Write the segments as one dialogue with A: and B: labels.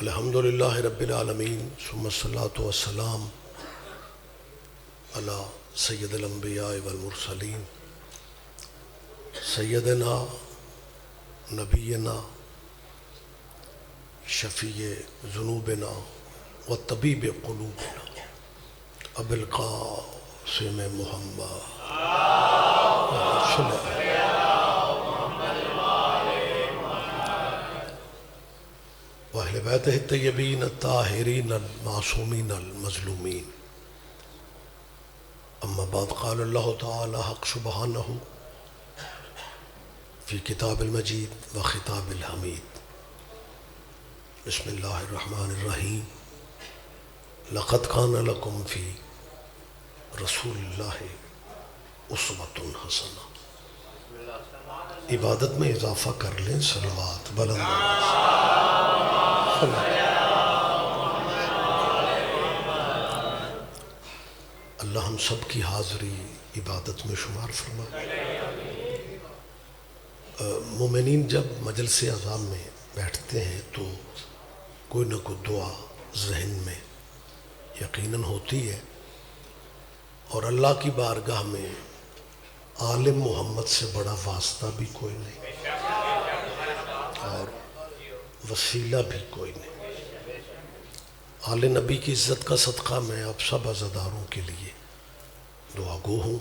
A: الحمدللہ رب العالمین ثم الصلاۃ والسلام علی سید الانبیاء والمرسلین سیدنا نبینا شفیع ذنوبنا و طبیب قلوبنا ابو القاسم محمد وأہل بیتہ الطیبین الطاہرین المعصومین المظلومین اما بعد قال اللہ تعالی حق سبحانہ فی کتاب المجید و خطاب الحمید بسم اللہ الرحمن الرحیم لقد کان لکم فی رسول اللہ اسوۃ حسنہ۔ عبادت میں اضافہ کر لیں، صلوات بلند اللہ ہم سب کی حاضری عبادت میں شمار فرمائے۔ مومنین جب مجلس اعظام میں بیٹھتے ہیں تو کوئی نہ کوئی دعا ذہن میں یقیناً ہوتی ہے، اور اللہ کی بارگاہ میں عالم محمد سے بڑا واسطہ بھی کوئی نہیں اور وسیلہ بھی کوئی نہیں۔ آل نبی کی عزت کا صدقہ میں آپ سب عزاداروں کے لیے دعا گو ہوں۔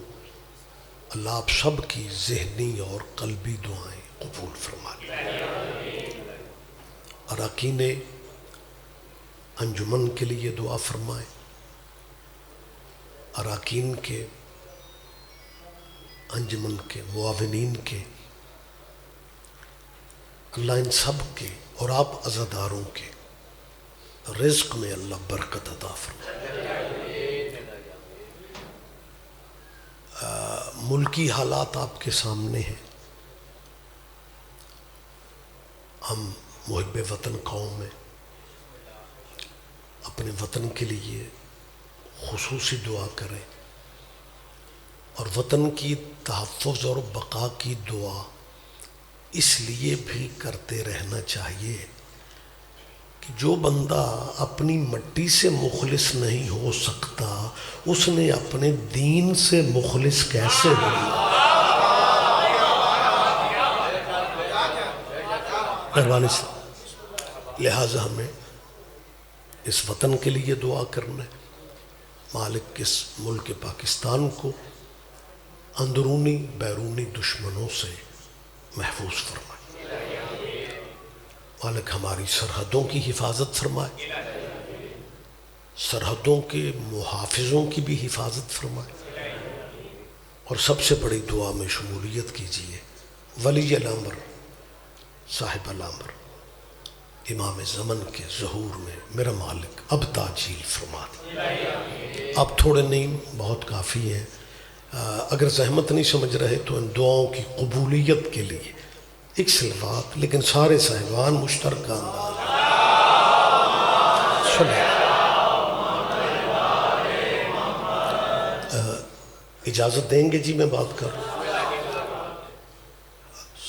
A: اللہ آپ سب کی ذہنی اور قلبی دعائیں قبول فرما لیں۔ اراکین انجمن کے لیے دعا فرمائیں، اراکین کے انجمن کے معاونین کے، اللہ ان سب کے اور آپ عزاداروں کے رزق میں اللہ برکت عطا فرمائے۔ ملکی حالات آپ کے سامنے ہیں۔ ہم محب وطن قوم میں اپنے وطن کے لیے خصوصی دعا کریں، اور وطن کی تحفظ اور بقا کی دعا اس لیے بھی کرتے رہنا چاہیے کہ جو بندہ اپنی مٹی سے مخلص نہیں ہو سکتا، اس نے اپنے دین سے مخلص کیسے ہوگا؟ مہربانی سے لہٰذا ہمیں اس وطن کے لیے دعا کرنا ہے۔ مالک اس ملک پاکستان کو اندرونی بیرونی دشمنوں سے محفوظ فرمائے۔ مالک ہماری سرحدوں کی حفاظت فرمائے، سرحدوں کے محافظوں کی بھی حفاظت فرمائے، اور سب سے بڑی دعا میں شمولیت کیجیے ولی الامر صاحب الامر امام زمن کے ظہور میں میرا مالک اب تاجیل فرما دے۔ اب تھوڑے نہیں، بہت کافی ہیں۔ اگر زحمت نہیں سمجھ رہے تو ان دعاؤں کی قبولیت کے لیے ایک صلوات، لیکن سارے صاحبان مشترکہ انداز اجازت دیں گے؟ جی میں بات کر رہا ہوں۔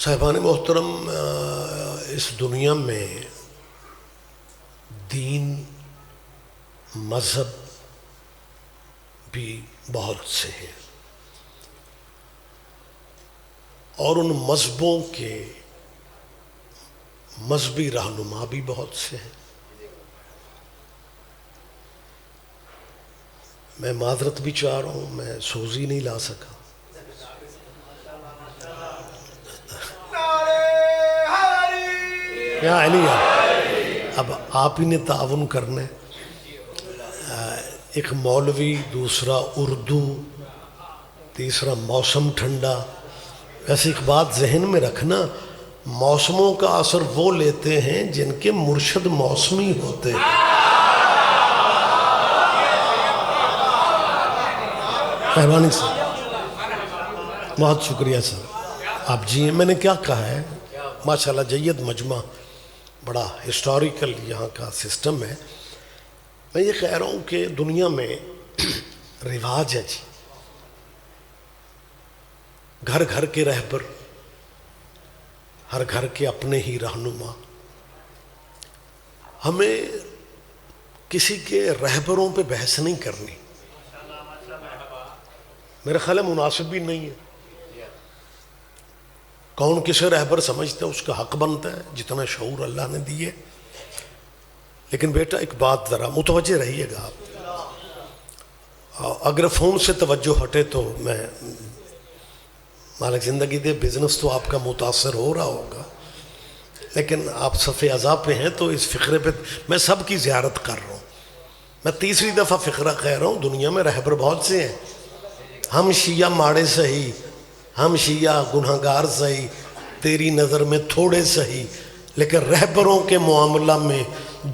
A: صاحبان محترم، اس دنیا میں دین مذہب بھی بہت سے ہیں، اور ان مذہبوں کے مذہبی رہنما بھی بہت سے ہیں۔ میں معذرت بھی چاہ رہا ہوں، میں سوزی نہیں لا سکا۔ کیا علی ہے؟ اب آپ ہی نے تعاون کرنا ہے۔ ایک مولوی، دوسرا اردو، تیسرا موسم ٹھنڈا۔ ویسے ایک بات ذہن میں رکھنا، موسموں کا اثر وہ لیتے ہیں جن کے مرشد موسمی ہوتے ہیں۔ مہربانی سے بہت شکریہ سر، آپ جی ہیں۔ میں نے کیا کہا ہے؟ ماشاءاللہ جید مجمع، بڑا ہسٹوریکل یہاں کا سسٹم ہے۔ میں یہ کہہ رہا ہوں کہ دنیا میں رواج ہے جی، گھر گھر کے رہبر، ہر گھر کے اپنے ہی رہنما، ہمیں کسی کے رہبروں پہ بحث نہیں کرنی، میرے خیال ہے مناسب بھی نہیں ہے۔ کون کسے رہبر سمجھتے ہیں اس کا حق بنتا ہے جتنا شعور اللہ نے دیے۔ لیکن بیٹا ایک بات ذرا متوجہ رہیے گا آپ، اگر فون سے توجہ ہٹے تو میں مالک زندگی دے بزنس تو آپ کا متاثر ہو رہا ہوگا، لیکن آپ صفِ اعضاء پہ ہیں تو اس فقرے پہ میں سب کی زیارت کر رہا ہوں۔ میں تیسری دفعہ فقرہ کہہ رہا ہوں، دنیا میں رہبر بہت سے ہیں، ہم شیعہ ماڑے سہی، ہم شیعہ گنہگار سہی، تیری نظر میں تھوڑے سہی، لیکن رہبروں کے معاملہ میں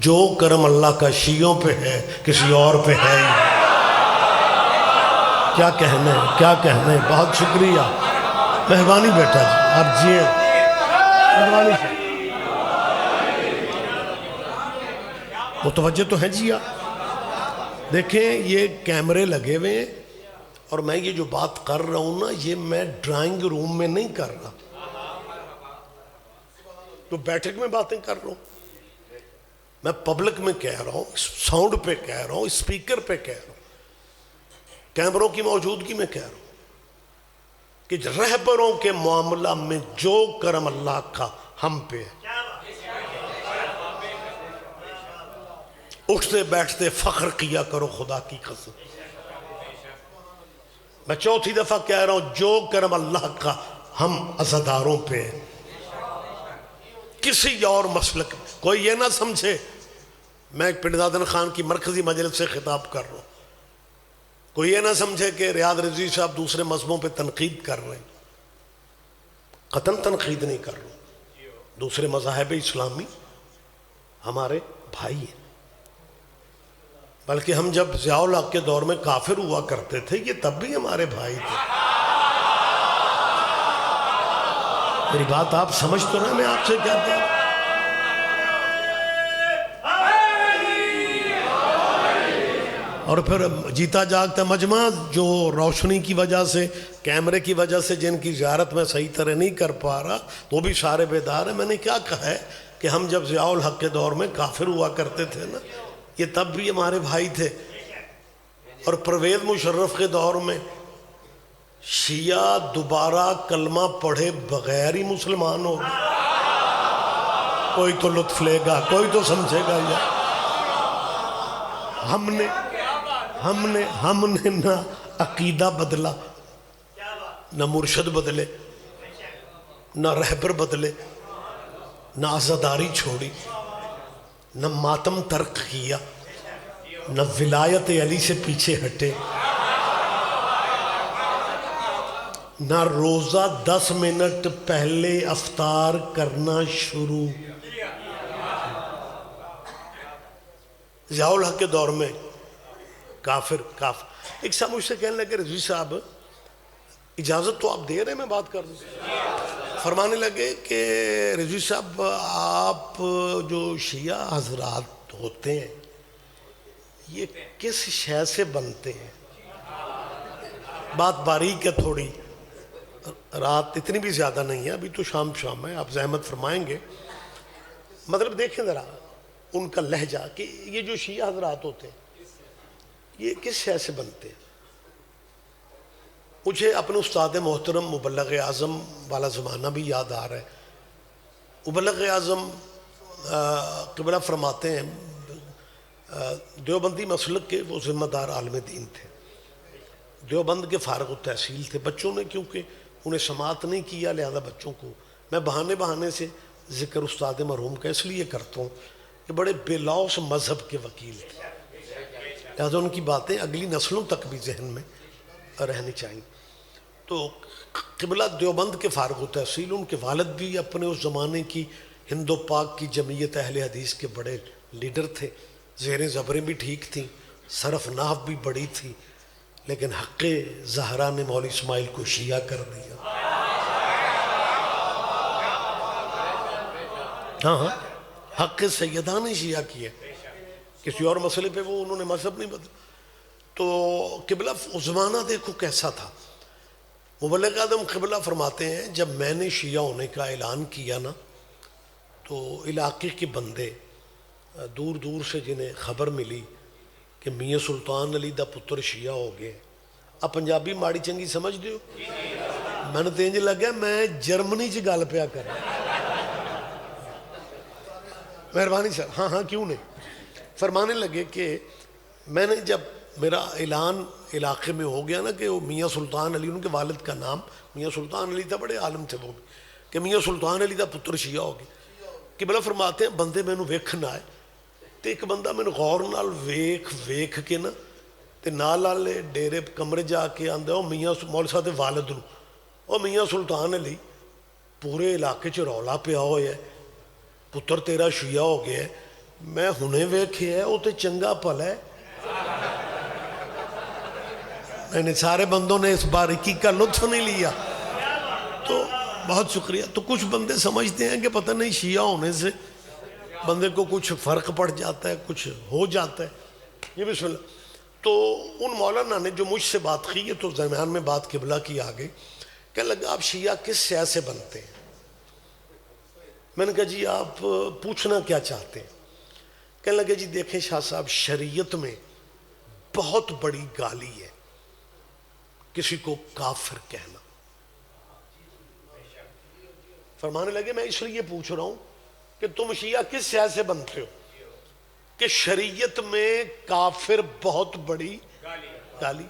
A: جو کرم اللہ کا شیعوں پہ ہے کسی اور پہ ہے ہی۔ کیا کہنے، کیا کہنے، بہت شکریہ، مہربانی بیٹا جی، آپ جیئیں، مہربانی سے متوجہ تو ہیں جی آپ۔ دیکھیں یہ کیمرے لگے ہوئے ہیں اور میں یہ جو بات کر رہا ہوں نا یہ میں ڈرائنگ روم میں نہیں کر رہا، تو بیٹھک میں باتیں کر رہا ہوں، میں پبلک میں کہہ رہا ہوں، ساؤنڈ پہ کہہ رہا ہوں، اسپیکر پہ کہہ رہا ہوں، کیمروں کی موجودگی میں کہہ رہا ہوں کہ رہبروں کے معاملہ میں جو کرم اللہ کا ہم پہ ہے، اٹھتے بیٹھتے فخر کیا کرو خدا کی قسم۔ میں چوتھی دفعہ کہہ رہا ہوں جو کرم اللہ کا ہم عزاداروں پہ ہے، کسی اور مسلک کوئی یہ نہ سمجھے میں ایک پنڈزادن خان کی مرکزی مجلس سے خطاب کر رہا ہوں، کوئی یہ نہ سمجھے کہ ریاض رضوی صاحب دوسرے مذہبوں پہ تنقید کر رہے ہیں، قطعاً تنقید نہیں کر رہا ہوں، دوسرے مذاہب اسلامی ہمارے بھائی ہیں، بلکہ ہم جب ضیاء الحق کے دور میں کافر ہوا کرتے تھے یہ تب بھی ہمارے بھائی تھے۔ میری بات آپ سمجھ تو رہے میں آپ سے کیا کہہ رہا ہوں؟ اور پھر جیتا جاگتا مجمع جو روشنی کی وجہ سے، کیمرے کی وجہ سے جن کی زیارت میں صحیح طرح نہیں کر پا رہا وہ بھی سارے بیدار ہیں۔ میں نے کیا کہا ہے کہ ہم جب ضیاء الحق کے دور میں کافر ہوا کرتے تھے نا یہ تب بھی ہمارے بھائی تھے، اور پرویز مشرف کے دور میں شیعہ دوبارہ کلمہ پڑھے بغیر ہی مسلمان ہو گئے۔ کوئی تو لطف لے گا، کوئی تو سمجھے گا۔ یا ہم نے نہ عقیدہ بدلا، نہ مرشد بدلے، نہ رہبر بدلے، نہ عزاداری چھوڑی، نہ ماتم ترک کیا، نہ ولایت علی سے پیچھے ہٹے، نہ روزہ 10 منٹ پہلے افطار کرنا شروع۔ ضیاء الحق کے دور میں کافر ایک صاحب مجھ سے کہنے لگے رضوی صاحب اجازت تو آپ دے رہے ہیں میں بات کر دوں؟ فرمانے لگے کہ رضوی صاحب آپ جو شیعہ حضرات ہوتے ہیں یہ کس شے سے بنتے ہیں؟ بات باریک ہے تھوڑی، رات اتنی بھی زیادہ نہیں ہے، ابھی تو شام ہے، آپ زحمت فرمائیں گے۔ مطلب دیکھیں ذرا ان کا لہجہ کہ یہ جو شیعہ حضرات ہوتے ہیں یہ کس شے سے بنتے ہیں۔ مجھے اپنے استاد محترم مبلغ اعظم والا زمانہ بھی یاد آ رہا ہے۔ مبلغ اعظم قبلہ فرماتے ہیں دیوبندی مسلک کے وہ ذمہ دار عالم دین تھے، دیوبند کے فارغ التحصیل تھے۔ بچوں نے کیونکہ انہیں سماعت نہیں کیا لہذا بچوں کو میں بہانے سے ذکر استاد مرحوم کا اس لیے کرتا ہوں کہ بڑے بے لوث مذہب کے وکیل تھے، لہذا ان کی باتیں اگلی نسلوں تک بھی ذہن میں رہنی چاہیے۔ تو قبلہ دیوبند کے فارغ التحصیل، ان کے والد بھی اپنے اس زمانے کی ہند و پاک کی جمعیت اہل حدیث کے بڑے لیڈر تھے، زیریں زبریں بھی ٹھیک تھیں، صرف نحو بھی بڑی تھی، لیکن حق زہرا نے مولوی اسماعیل کو شیعہ کر دیا۔ ہاں حق سیدہ نے شیعہ کیا، کسی اور مسئلے پہ وہ انہوں نے مذہب نہیں بدلا۔ تو قبلہ زمانہ دیکھو کیسا تھا۔ مبلغ اعظم قبلہ فرماتے ہیں جب میں نے شیعہ ہونے کا اعلان کیا نا تو علاقے کے بندے دور دور سے جنہیں خبر ملی کہ میاں سلطان علی دا پتر شیعہ ہو گئے. اب پنجابی ماڑی چنگی سمجھ دیو, میں نے تو انج لگا میں جرمنی چ گل پیا کر. مہربانی سر. ہاں ہاں کیوں نہیں. فرمانے لگے کہ میں نے جب میرا اعلان علاقے میں ہو گیا نا کہ وہ میاں سلطان علی, ان کے والد کا نام میاں سلطان علی تھا, بڑے عالم تھے وہ بھی, کہ میاں سلطان علی دا پتر شیعہ ہو گیا. کہ بلا فرماتے ہیں بندے مینوں ویکھن آئے تو ایک بندہ مینوں غور نال ویکھ کے نا تے نال والے ڈیرے کمرے جا کے آندا او میاں مولوی صاحب دے والد نوں, او میاں سلطان علی پورے علاقے چ رولا پیا ہوا ہے, پتر تیرا شیعہ ہو گیا ہے. میں ہنے ویکھیا ہے, وہ تے چنگا بھلا ہے. میں نے سارے بندوں نے اس باریکی کا لطف نہیں لیا. تو بہت شکریہ. تو کچھ بندے سمجھتے ہیں کہ پتہ نہیں شیعہ ہونے سے بندے کو کچھ فرق پڑ جاتا ہے, کچھ ہو جاتا ہے. یہ بسم اللہ. تو ان مولانا نے جو مجھ سے بات کی ہے تو درمیان میں بات قبلہ کی آ گئی. کہنے لگا آپ شیعہ کس شے سے بنتے ہیں؟ میں نے کہا جی آپ پوچھنا کیا چاہتے ہیں؟ کہنے لگے جی دیکھیں شاہ صاحب, شریعت میں بہت بڑی گالی ہے کسی کو کافر کہنا. فرمانے لگے میں اس لیے پوچھ رہا ہوں کہ تم شیعہ کس شے سے بنتے ہو کہ شریعت میں کافر بہت بڑی گالی.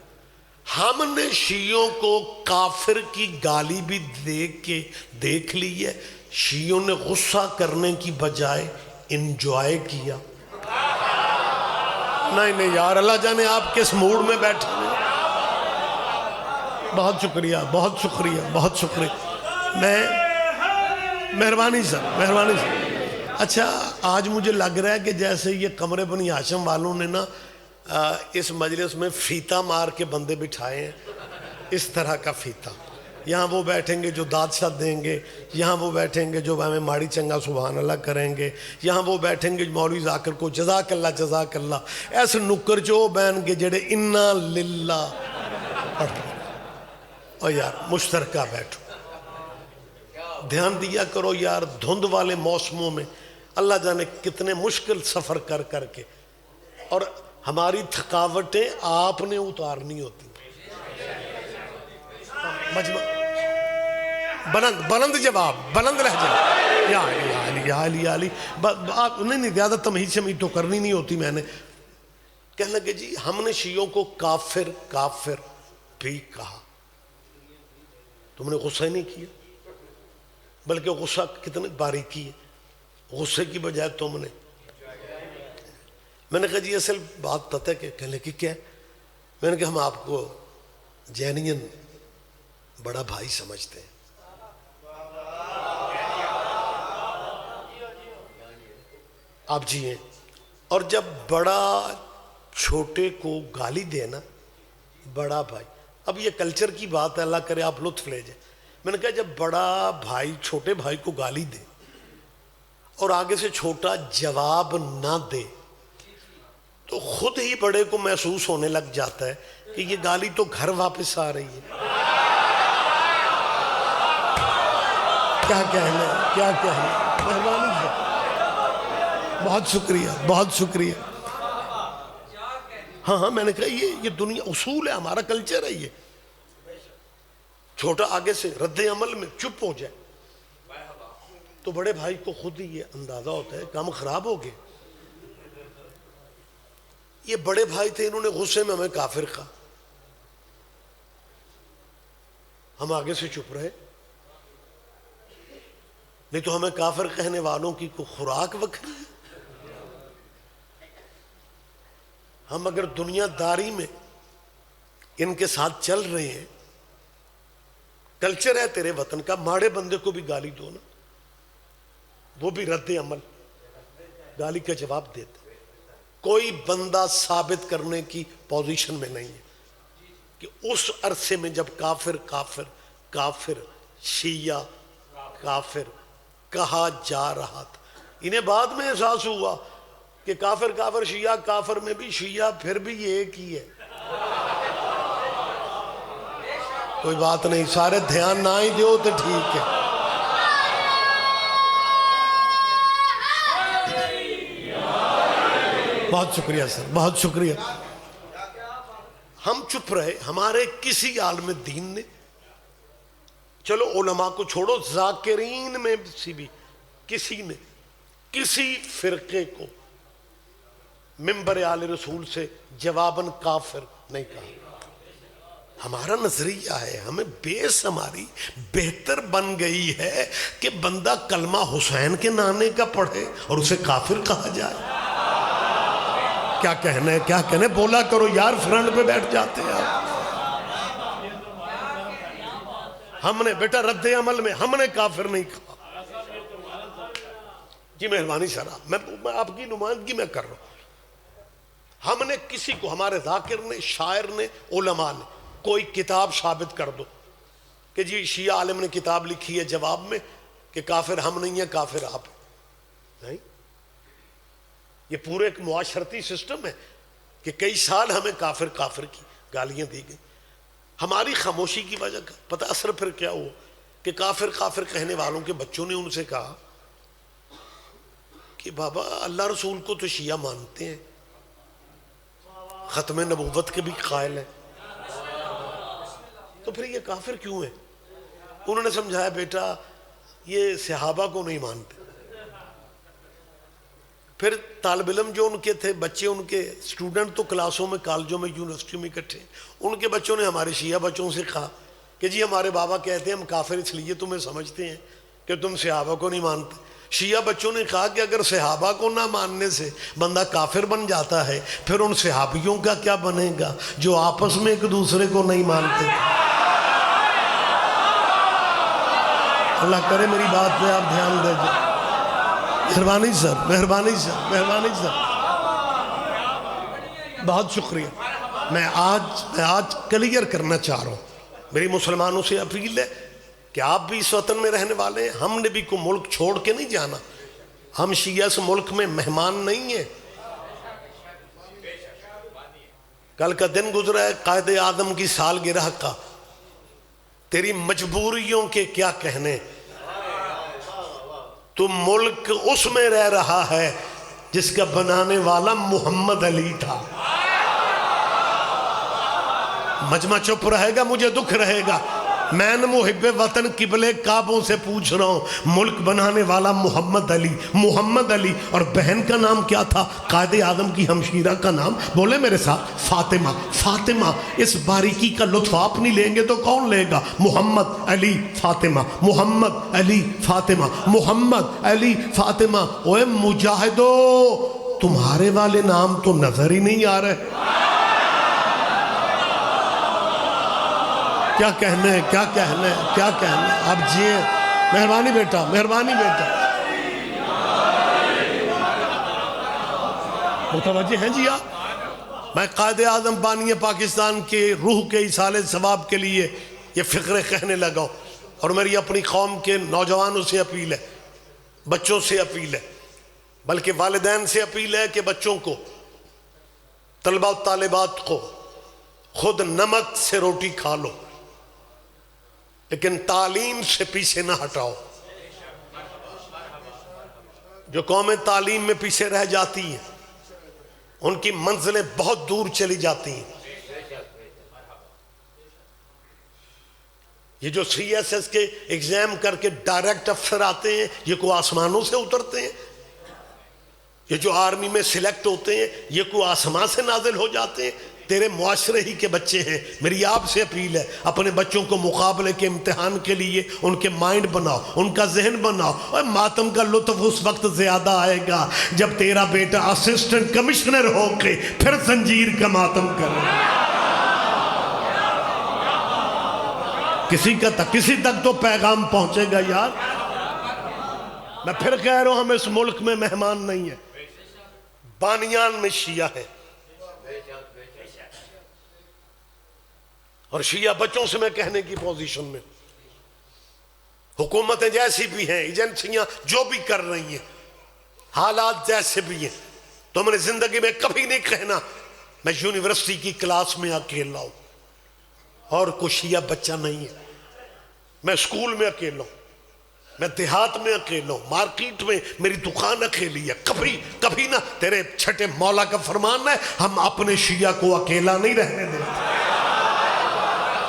A: ہم نے شیعوں کو کافر کی گالی بھی دیکھ لی ہے, شیعوں نے غصہ کرنے کی بجائے انجوائے کیا. نہیں یار, اللہ جانے آپ کس موڈ میں بیٹھے ہیں. بہت شکریہ بہت شکریہ بہت شکریہ. میں مہربانی سر مہربانی سر. اچھا آج مجھے لگ رہا ہے کہ جیسے یہ کمرے بنی ہاشم والوں نے نا اس مجلس میں فیتا مار کے بندے بٹھائے ہیں, اس طرح کا فیتا. یہاں وہ بیٹھیں گے جو داد شاد دیں گے, یہاں وہ بیٹھیں گے جو ہمیں ماڑی چنگا سبحان اللہ کریں گے, یہاں وہ بیٹھیں گے جو مولوی ذاکر کو جزاک اللہ ایسے نکر جو بین گے جڑے انا للہ پڑھ رہے. اور یار مشترکہ بیٹھو, دھیان دیا کرو یار. دھند والے موسموں میں اللہ جانے کتنے مشکل سفر کر کے, اور ہماری تھکاوٹیں آپ نے اتارنی ہوتی. بلند جواب, بلند لہجہ, یا علی نہیں زیادہ تمہید شمید تو کرنی نہیں ہوتی. میں نے کہنے لگے جی ہم نے شیعوں کو کافر بھی کہا. تم نے غصہ ہی نہیں کیا, بلکہ غصہ کتنے باریکی ہے, غصے کی بجائے تم نے. میں نے کہا جی اصل بات پتہ ہے کہ کہنے لگے کیا ہے؟ میں نے کہا ہم آپ کو جینین بڑا بھائی سمجھتے ہیں. آپ جی ہیں, اور جب بڑا چھوٹے کو گالی دے نا بڑا بھائی, اب یہ کلچر کی بات ہے, اللہ کرے آپ لطف لے جائیں. میں نے کہا جب بڑا بھائی چھوٹے بھائی کو گالی دے اور آگے سے چھوٹا جواب نہ دے تو خود ہی بڑے کو محسوس ہونے لگ جاتا ہے کہ یہ گالی تو گھر واپس آ رہی ہے. کیا کہنا. مہربانی ہے, بہت شکریہ بہت شکریہ. ہاں میں نے کہا یہ دنیا اصول ہے, ہمارا کلچر ہے. یہ چھوٹا آگے سے رد عمل میں چپ ہو جائے تو بڑے بھائی کو خود ہی یہ اندازہ ہوتا ہے کام خراب ہو گئے. یہ بڑے بھائی تھے, انہوں نے غصے میں ہمیں کافر کہا, ہم آگے سے چپ رہے. نہیں تو ہمیں کافر کہنے والوں کی کوئی خوراک وکھری ہے. ہم اگر دنیا داری میں ان کے ساتھ چل رہے ہیں, کلچر ہے تیرے وطن کا, ماڑے بندے کو بھی گالی دو نا, وہ بھی رد عمل, گالی کا جواب دیتا. کوئی بندہ ثابت کرنے کی پوزیشن میں نہیں ہے کہ اس عرصے میں جب کافر شیعہ کافر کہا جا رہا تھا, انہیں بعد میں احساس ہوا کہ کافر شیعہ کافر میں بھی شیعہ پھر بھی ایک ہی ہے. کوئی بات نہیں, سارے دھیان نہ ہی دیو تو ٹھیک ہے. بہت شکریہ سر، بہت شکریہ. ہم چپ رہے. ہمارے کسی عالم دین نے، چلو علماء کو چھوڑو، ذاکرین میں بھی کسی نے کسی فرقے کو منبر آل رسول سے جواباً کافر نہیں کہا. ہمارا نظریہ ہے، ہمیں بیس ہماری بہتر بن گئی ہے کہ بندہ کلمہ حسین کے نانے کا پڑھے اور اسے کافر کہا جائے. کیا کہنا ہے، کیا کہنا ہے، بولا کرو یار، فرنٹ پہ بیٹھ جاتے ہیں آپ. ہم نے بیٹا رد عمل میں ہم نے کافر نہیں کہا. جی مہربانی سر، میں آپ کی نمائندگی میں کر رہا ہوں. ہم نے کسی کو، ہمارے ذاکر نے، شاعر نے، علماء نے، کوئی کتاب ثابت کر دو کہ جی شیعہ عالم نے کتاب لکھی ہے جواب میں کہ کافر ہم نہیں ہیں، کافر آپ نہیں. یہ پورے ایک معاشرتی سسٹم ہے کہ کئی سال ہمیں کافر کافر کی گالیاں دی گئی. ہماری خاموشی کی وجہ کا پتہ اثر پھر کیا ہوا کہ کافر کافر کہنے والوں کے بچوں نے ان سے کہا کہ بابا اللہ رسول کو تو شیعہ مانتے ہیں، ختم نبوت کے بھی قائل ہیں، تو پھر یہ کافر کیوں ہے؟ انہوں نے سمجھایا بیٹا یہ صحابہ کو نہیں مانتے. پھر طالب علم جو ان کے تھے، بچے ان کے، اسٹوڈنٹ تو کلاسوں میں، کالجوں میں، یونیورسٹیوں میں اکٹھے، ان کے بچوں نے ہمارے شیعہ بچوں سے کہا کہ جی ہمارے بابا کہتے ہیں ہم کافر اس لیے تمہیں سمجھتے ہیں کہ تم صحابہ کو نہیں مانتے. شیعہ بچوں نے کہا کہ اگر صحابہ کو نہ ماننے سے بندہ کافر بن جاتا ہے، پھر ان صحابیوں کا کیا بنے گا جو آپس میں ایک دوسرے کو نہیں مانتے. اللہ کرے میری بات پہ آپ دھیان دے جائیں. مہربانی سر، مہربانی سر، مہربانی سر، بہت شکریہ. میں آج کلیئر کرنا چاہ رہا ہوں، میری مسلمانوں سے اپیل ہے کہ آپ بھی اس وطن میں رہنے والے ہیں. ہم نے بھی کوئی ملک چھوڑ کے نہیں جانا. ہم شیعہ اس ملک میں مہمان نہیں ہیں. کل کا دن گزرا ہے قائد اعظم کی سالگرہ کا. تیری مجبوریوں کے کیا کہنے، تو ملک اس میں رہ رہا ہے جس کا بنانے والا محمد علی تھا. مجمع چپ رہے گا، مجھے دکھ رہے گا. میں نے محب وطن قبلے کعبوں سے پوچھ رہا ہوں، ملک بنانے والا محمد علی، محمد علی، اور بہن کا نام کیا تھا؟ قائد اعظم کی ہمشیرہ کا نام بولے میرے ساتھ، فاطمہ. فاطمہ. اس باریکی کا لطف آپ نہیں لیں گے تو کون لے گا؟ محمد علی فاطمہ، محمد علی فاطمہ، محمد علی فاطمہ. اوے مجاہدو، تمہارے والے نام تو نظر ہی نہیں آ رہے. کیا کہنے ہے، کیا کہنے ہے، کیا کہنے ہے. آپ جیئے. مہربانی بیٹا، مہربانی بیٹا. متوجہ ہیں جی آپ؟ میں قائد اعظم بانی پاکستان کے روح کے ایصال ثواب کے لیے یہ فقرے کہنے لگا ہوں. اور میری اپنی قوم کے نوجوانوں سے اپیل ہے، بچوں سے اپیل ہے، بلکہ والدین سے اپیل ہے کہ بچوں کو، طلبہ و طالبات کو، خود نمک سے روٹی کھا لو لیکن تعلیم سے پیچھے نہ ہٹاؤ. جو قومیں تعلیم میں پیچھے رہ جاتی ہیں ان کی منزلیں بہت دور چلی جاتی ہیں. یہ جو سی ایس ایس کے ایگزام کر کے ڈائریکٹ افسر آتے ہیں، یہ کوئی آسمانوں سے اترتے ہیں؟ یہ جو آرمی میں سلیکٹ ہوتے ہیں، یہ کوئی آسمان سے نازل ہو جاتے ہیں؟ تیرے معاشرے ہی کے بچے ہیں. میری آپ سے اپیل ہے، اپنے بچوں کو مقابلے کے امتحان کے لیے ان کے مائنڈ بناؤ، ان کا ذہن بناؤ. اور ماتم کا لطف اس وقت زیادہ آئے گا جب تیرا بیٹا اسسٹنٹ کمشنر ہو کے پھر زنجیر کا ماتم کرے. کسی تک تو پیغام پہنچے گا یار. میں پھر کہہ رہا ہوں، ہم اس ملک میں مہمان نہیں ہیں، بانیان میں شیعہ ہیں. اور شیعہ بچوں سے میں کہنے کی پوزیشن میں، حکومتیں جیسی بھی ہیں، ایجنسیاں جو بھی کر رہی ہیں، حالات جیسے بھی ہیں، تو میں نے زندگی میں کبھی نہیں کہنا میں یونیورسٹی کی کلاس میں اکیلا ہوں اور کوئی شیعہ بچہ نہیں ہے. میں اسکول میں اکیلا ہوں. میں دیہات میں اکیلا ہوں، مارکیٹ میں میری دکان اکیلی ہے، کبھی نہ تیرے چھٹے مولا کا فرمان ہے ہم اپنے شیعہ کو اکیلا نہیں رہنے دیتے،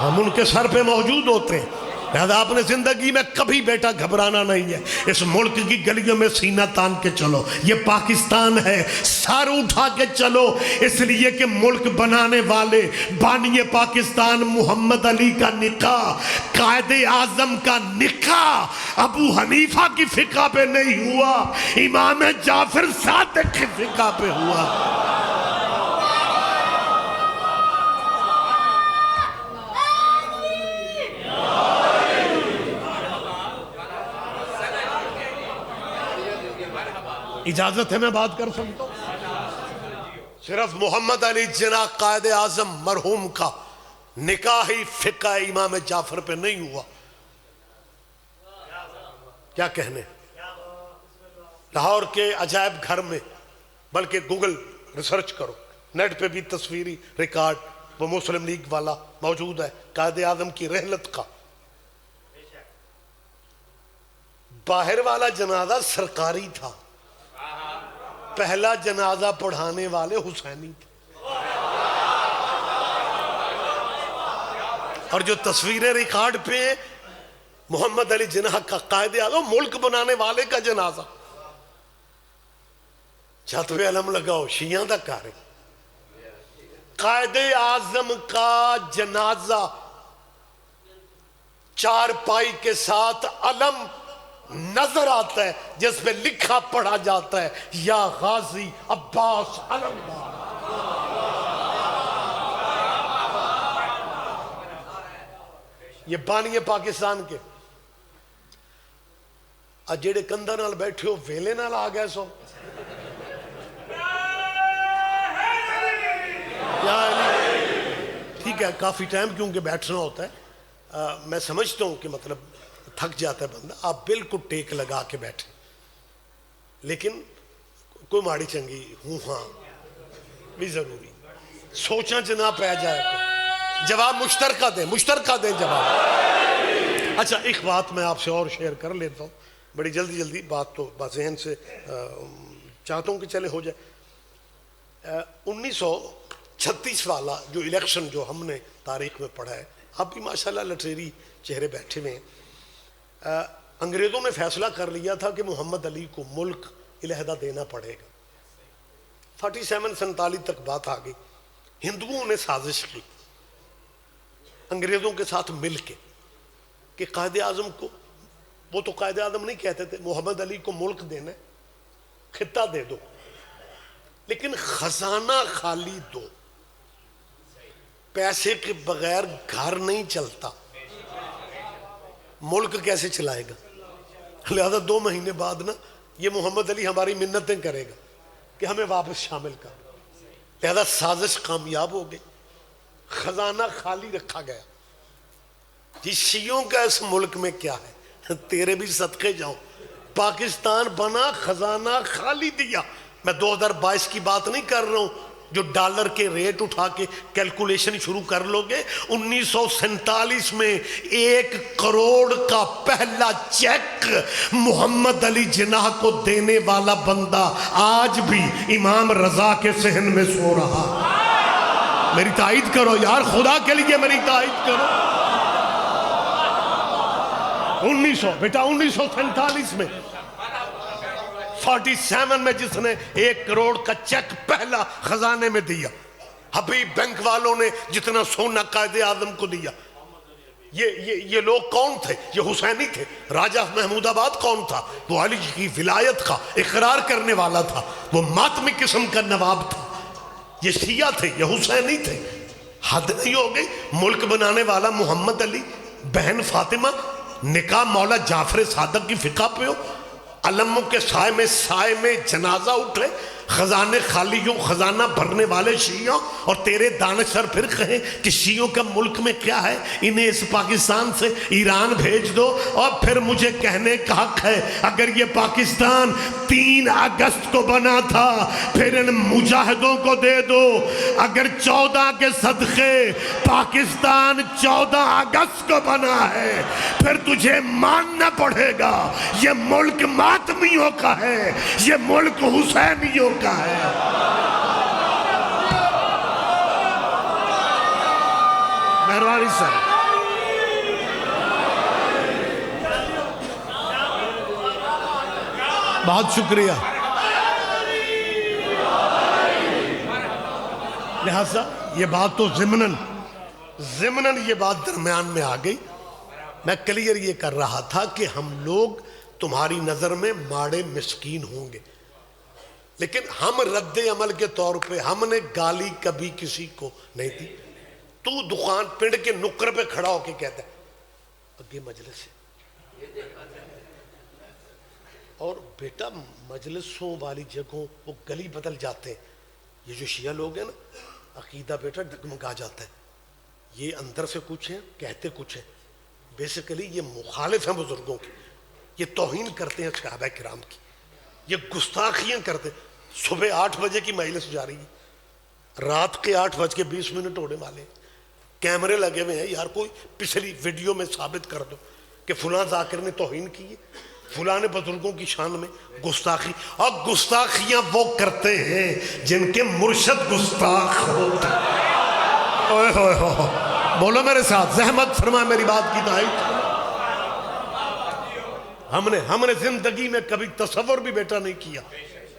A: ہم ان کے سر پہ موجود ہوتے ہیں۔ لہذا اپنے زندگی میں کبھی بیٹا گھبرانا نہیں ہے، اس ملک کی گلیوں میں سینہ تان کے چلو، یہ پاکستان ہے، سر اٹھا کے چلو، اس لیے کہ ملک بنانے والے بانی پاکستان محمد علی کا نکاح، قائد اعظم کا نکاح ابو حنیفہ کی فقہ پہ نہیں ہوا، امام جعفر صادق کی فقہ پہ ہوا۔ اجازت ہے میں بات کر سکتا ہوں؟ صرف محمد علی جناح قائد اعظم مرحوم کا نکاح ہی فقہ امام جعفر پہ نہیں ہوا، کیا کہنے؟ لاہور کے عجائب گھر میں، بلکہ گوگل ریسرچ کرو، نیٹ پہ بھی تصویری ریکارڈ وہ مسلم لیگ والا موجود ہے، قائد اعظم کی رحلت کا۔ باہر والا جنازہ سرکاری تھا، پہلا جنازہ پڑھانے والے حسینی تھے، اور جو تصویریں ریکارڈ پہ محمد علی جناح کا قائد اعظم ملک بنانے والے کا جنازہ، چھت پہ علم لگاؤ شیعہ دا کارے، قائد اعظم کا جنازہ چار پائی کے ساتھ علم نظر آتا ہے جس پہ لکھا پڑھا جاتا ہے یا غازی عباس علمدار۔ یہ بانی پاکستان کے جیڑے کندہ نال بیٹھے ہو ویلے نال آ گئے سو، ٹھیک ہے کافی ٹائم کیونکہ بیٹھنا ہوتا ہے، میں سمجھتا ہوں کہ مطلب تھک جاتا ہے بندہ، آپ بالکل ٹیک لگا کے بیٹھے، لیکن کوئی ماڑی چنگی ہوں ہاں بھی ضروری، سوچاں چنا پہ جائے کو جواب مشترکہ دیں جواب۔ اچھا ایک بات میں آپ سے اور شیئر کر لیتا ہوں بڑی جلدی، بات تو ذہن سے چاہتا ہوں کہ چلے ہو جائے۔ 1936 والا جو الیکشن جو ہم نے تاریخ میں پڑھا ہے، اب بھی ماشاءاللہ لٹریری چہرے بیٹھے ہوئے ہیں، انگریزوں نے فیصلہ کر لیا تھا کہ محمد علی کو ملک علیحدہ دینا پڑے گا۔ 47-47 تک بات آ گئی، ہندوؤں نے سازش کی انگریزوں کے ساتھ مل کے کہ قائد اعظم کو، وہ تو قائد اعظم نہیں کہتے تھے، محمد علی کو ملک دینا ہے، خطہ دے دو لیکن خزانہ خالی دو، پیسے کے بغیر گھر نہیں چلتا، ملک کیسے چلائے گا؟ لہذا 2 مہینے بعد نا یہ محمد علی ہماری منتیں کرے گا کہ ہمیں واپس شامل کر، لہذا سازش کامیاب ہو گئی، خزانہ خالی رکھا گیا۔ جس شیعوں کا اس ملک میں کیا ہے، تیرے بھی صدقے جاؤں، پاکستان بنا خزانہ خالی دیا۔ میں 2022 کی بات نہیں کر رہا ہوں جو ڈالر کے ریٹ اٹھا کے کیلکولیشن شروع کر لو گے۔ 1947 میں 1 کروڑ کا پہلا چیک محمد علی جناح کو دینے والا بندہ آج بھی امام رضا کے صحن میں سو رہا۔ میری تائید کرو یار، خدا کے لیے میری تائید کرو۔ 1947 میں 47 میں جس نے 1 کروڑ کا چیک پہلا خزانے میں دیا، حبیب بینک والوں نے جتنا سونا قائد اعظم کو دیا، یہ لوگ کون تھے؟ یہ حسینی تھے۔ راجہ محمود آباد کون تھا؟ وہ علی کی ولایت کا اقرار کرنے والا تھا، وہ ماتمی قسم کا نواب تھا۔ یہ شیعہ تھے، یہ حسینی تھے۔ حد نہیں ہو گئی؟ ملک بنانے والا محمد علی، بہن فاطمہ، نکاح مولا جعفر صادق کی فقہ پہ ہو، علموں کے سائے میں جنازہ اٹھے، خزانے خالی ہوں، خزانہ بھرنے والے شیعوں، اور تیرے دانشور پھر کہیں کہ شیعوں کا ملک میں کیا ہے، انہیں اس پاکستان سے ایران بھیج دو، اور پھر مجھے کہنے کا حق ہے اگر یہ پاکستان 3 اگست کو بنا تھا پھر ان مجاہدوں کو دے دو۔ اگر 14 کے صدقے پاکستان 14 اگست کو بنا ہے پھر تجھے ماننا پڑے گا یہ ملک ماتمیوں کا ہے، یہ ملک حسینیوں کا ہے۔ مہربانی صاحب، بہت شکریہ۔ لہذا یہ بات تو ضمناً یہ بات درمیان میں آ گئی۔ میں کلیئر یہ کر رہا تھا کہ ہم لوگ تمہاری نظر میں ماڑے مسکین ہوں گے، لیکن ہم رد عمل کے طور پہ ہم نے گالی کبھی کسی کو نہیں دی۔ تو دکان پنڈ کے نکر پہ کھڑا ہو کے کہتا ہے اگے مجلس ہے، اور بیٹا مجلسوں والی جگہوں وہ گلی بدل جاتے ہیں۔ یہ جو شیعہ لوگ ہیں نا، عقیدہ بیٹا ڈگمگا جاتا ہے، یہ اندر سے کچھ ہیں کہتے کچھ ہیں، بیسیکلی یہ مخالف ہیں بزرگوں کی، یہ توہین کرتے ہیں صحابہ کرام کی، یہ گستاخیاں کرتے ہیں۔ صبح 8 بجے کی مجلس جاری ہے، رات کے 8:20 ہونے والے ہیں، کیمرے لگے ہوئے ہیں، یار کوئی پچھلی ویڈیو میں ثابت کر دو کہ فلاں ذاکر نے توہین کی ہے، فلاں نے بزرگوں کی شان میں گستاخی، اور گستاخیاں وہ کرتے ہیں جن کے مرشد گستاخ ہوتے ہیں۔ اوئے ہوئے ہو، بولو میرے ساتھ، زحمت فرما میری بات کی تائید۔ ہم نے زندگی میں کبھی تصور بھی بیٹا نہیں کیا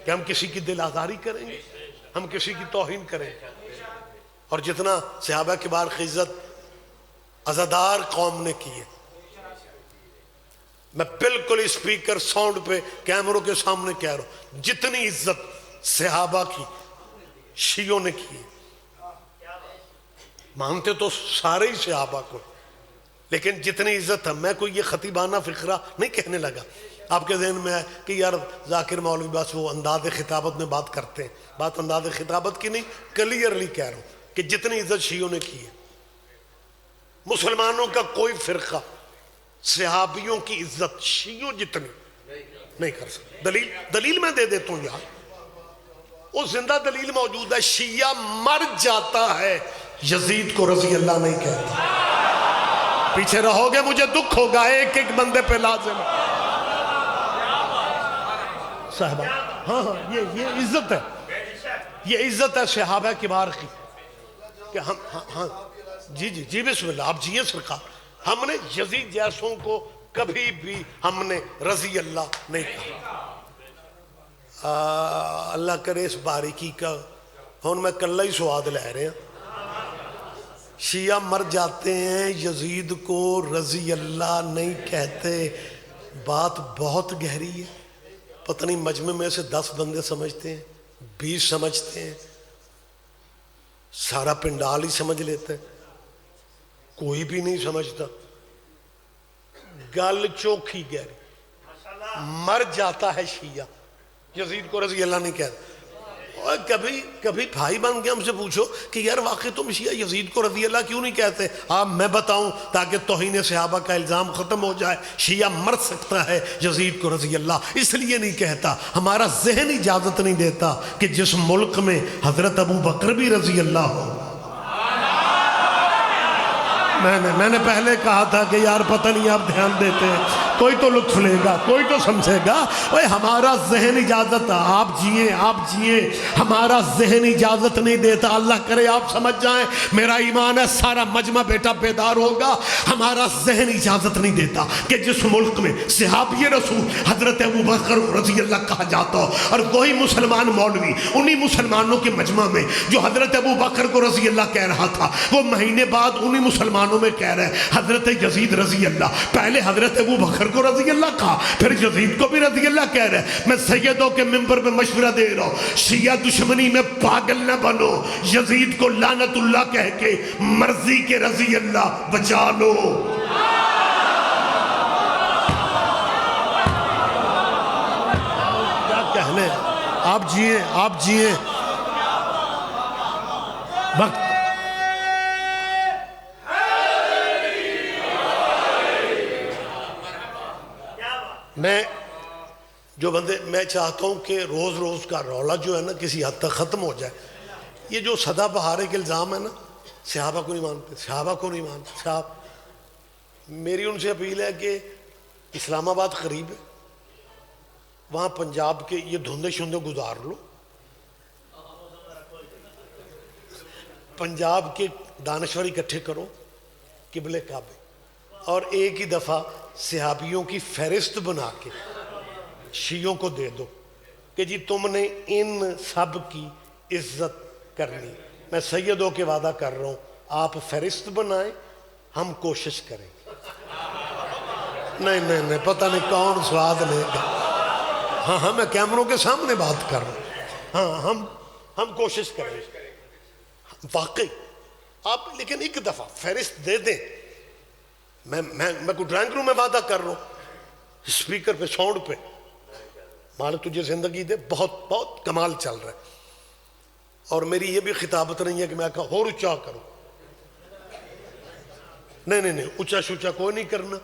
A: کہ ہم کسی کی دل آزاری کریں گے، ہم کسی کی توہین کریں گے۔ اور جتنا صحابہ کبار کی عزت عزادار قوم نے کی ہے، میں بالکل اسپیکر ساؤنڈ پہ کیمروں کے سامنے کہہ رہا ہوں، جتنی عزت صحابہ کی شیعوں نے کی ہے، مانتے تو سارے ہی صحابہ کو، لیکن جتنی عزت ہے، میں کوئی یہ خطیبانہ فقرہ نہیں کہنے لگا۔ آپ کے ذہن میں ہے کہ یار ذاکر مولوی بس وہ انداز خطابت میں بات کرتے ہیں، بات انداز خطابت کی نہیں، کلیئرلی کہہ رہا ہوں کہ جتنی عزت شیعوں نے کی ہے، مسلمانوں کا کوئی فرقہ صحابیوں کی عزت شیعوں جتنی نہیں کر سکتا۔ دلیل میں دے دیتا ہوں یار، وہ زندہ دلیل موجود ہے، شیعہ مر جاتا ہے یزید کو رضی اللہ نہیں کہتا۔ پیچھے رہو گے مجھے دکھ ہوگا، ایک ایک بندے پہ لازم ہے صاحبہ۔ ہاں یہ عزت ہے، یہ عزت ہے صحابہ کبار کی کہ ہم ہاں جی بسم اللہ، آپ جیے سرکار، ہم نے یزید جیسوں کو کبھی بھی ہم نے رضی اللہ نہیں کہا۔ اللہ کرے اس باریکی کا ہون میں کلہ ہی سواد لے رہے ہیں۔ شیعہ مر جاتے ہیں یزید کو رضی اللہ نہیں کہتے، بات بہت گہری ہے۔ پتہ نہیں مجمع میں سے 10 بندے سمجھتے ہیں، 20 سمجھتے ہیں، سارا پنڈال ہی سمجھ لیتے ہیں، کوئی بھی نہیں سمجھتا۔ گل چوکھی گہری، مر جاتا ہے شیعہ یزید کو رضی اللہ نہیں کہتا۔ اور کبھی بھائی بن کے ہم سے پوچھو کہ یار واقعی تم شیعہ یزید کو رضی اللہ کیوں نہیں کہتے؟ آپ میں بتاؤں تاکہ توہین صحابہ کا الزام ختم ہو جائے۔ شیعہ مر سکتا ہے یزید کو رضی اللہ اس لیے نہیں کہتا، ہمارا ذہن اجازت نہیں دیتا کہ جس ملک میں حضرت ابو بکر بھی رضی اللہ ہو۔ میں نے پہلے کہا تھا کہ یار پتہ نہیں آپ دھیان دیتے ہیں، کوئی تو لطف لے گا، کوئی تو سمجھے گا۔ اوے ہمارا ذہن اجازت، آپ جیے، ہمارا ذہن اجازت نہیں دیتا۔ اللہ کرے آپ سمجھ جائیں، میرا ایمان ہے سارا مجمع بیٹا بیدار ہوگا۔ ہمارا ذہن اجازت نہیں دیتا کہ جس ملک میں صحابی رسول حضرت ابو بکر رضی اللہ کہا جاتا ہو، اور وہی مسلمان مولوی انہی مسلمانوں کے مجمع میں جو حضرت ابو بکر کو رضی اللہ کہہ رہا تھا، وہ مہینے بعد انہی مسلمانوں میں کہہ رہے ہیں حضرت یزید رضی اللہ۔ پہلے حضرت ابو بکر کو رضی اللہ کہا، پھر یزید کو بھی رضی اللہ کہہ رہے ہیں۔ میں سیدوں کے منبر پہ مشورہ دے رہا ہوں، شیعہ دشمنی میں پاگل نہ بنو، یزید کو لعنت اللہ کہہ کے مرضی کے رضی اللہ بچا لو۔ کیا کہنے آپ جیے، آپ جیے. وقت میں جو بندے، میں چاہتا ہوں کہ روز روز کا رولا جو ہے نا کسی حد تک ختم ہو جائے. یہ جو سدا بہارے کے الزام ہے نا، صحابہ کو نہیں مانتے، صحابہ کو نہیں مانتے. میری ان سے اپیل ہے کہ اسلام آباد قریب ہے، وہاں پنجاب کے یہ دھندے شندے گزار لو، پنجاب کے دانشور اکٹھے کرو قبلے کعبے، اور ایک ہی دفعہ صحابیوں کی فہرست بنا کے شیعوں کو دے دو کہ جی تم نے ان سب کی عزت کرنی. میں سیدوں کے وعدہ کر رہا ہوں، آپ فہرست بنائیں، ہم کوشش کریں. نہیں پتہ نہیں کون سواد لے گا. ہاں میں کیمروں کے سامنے بات کر رہا ہوں. ہاں ہم کوشش کریں واقعی. آپ لیکن ایک دفعہ فہرست دے دیں. میں کوئی ڈرائنگ روم میں وعدہ کر رہا ہوں، اسپیکر پہ، ساؤنڈ پہ، مالک تجھے زندگی دے، بہت بہت کمال چل رہا ہے. اور میری یہ بھی خطابت نہیں ہے کہ میں کہا اور اونچا کروں. نہیں اونچا شوچا کوئی نہیں کرنا.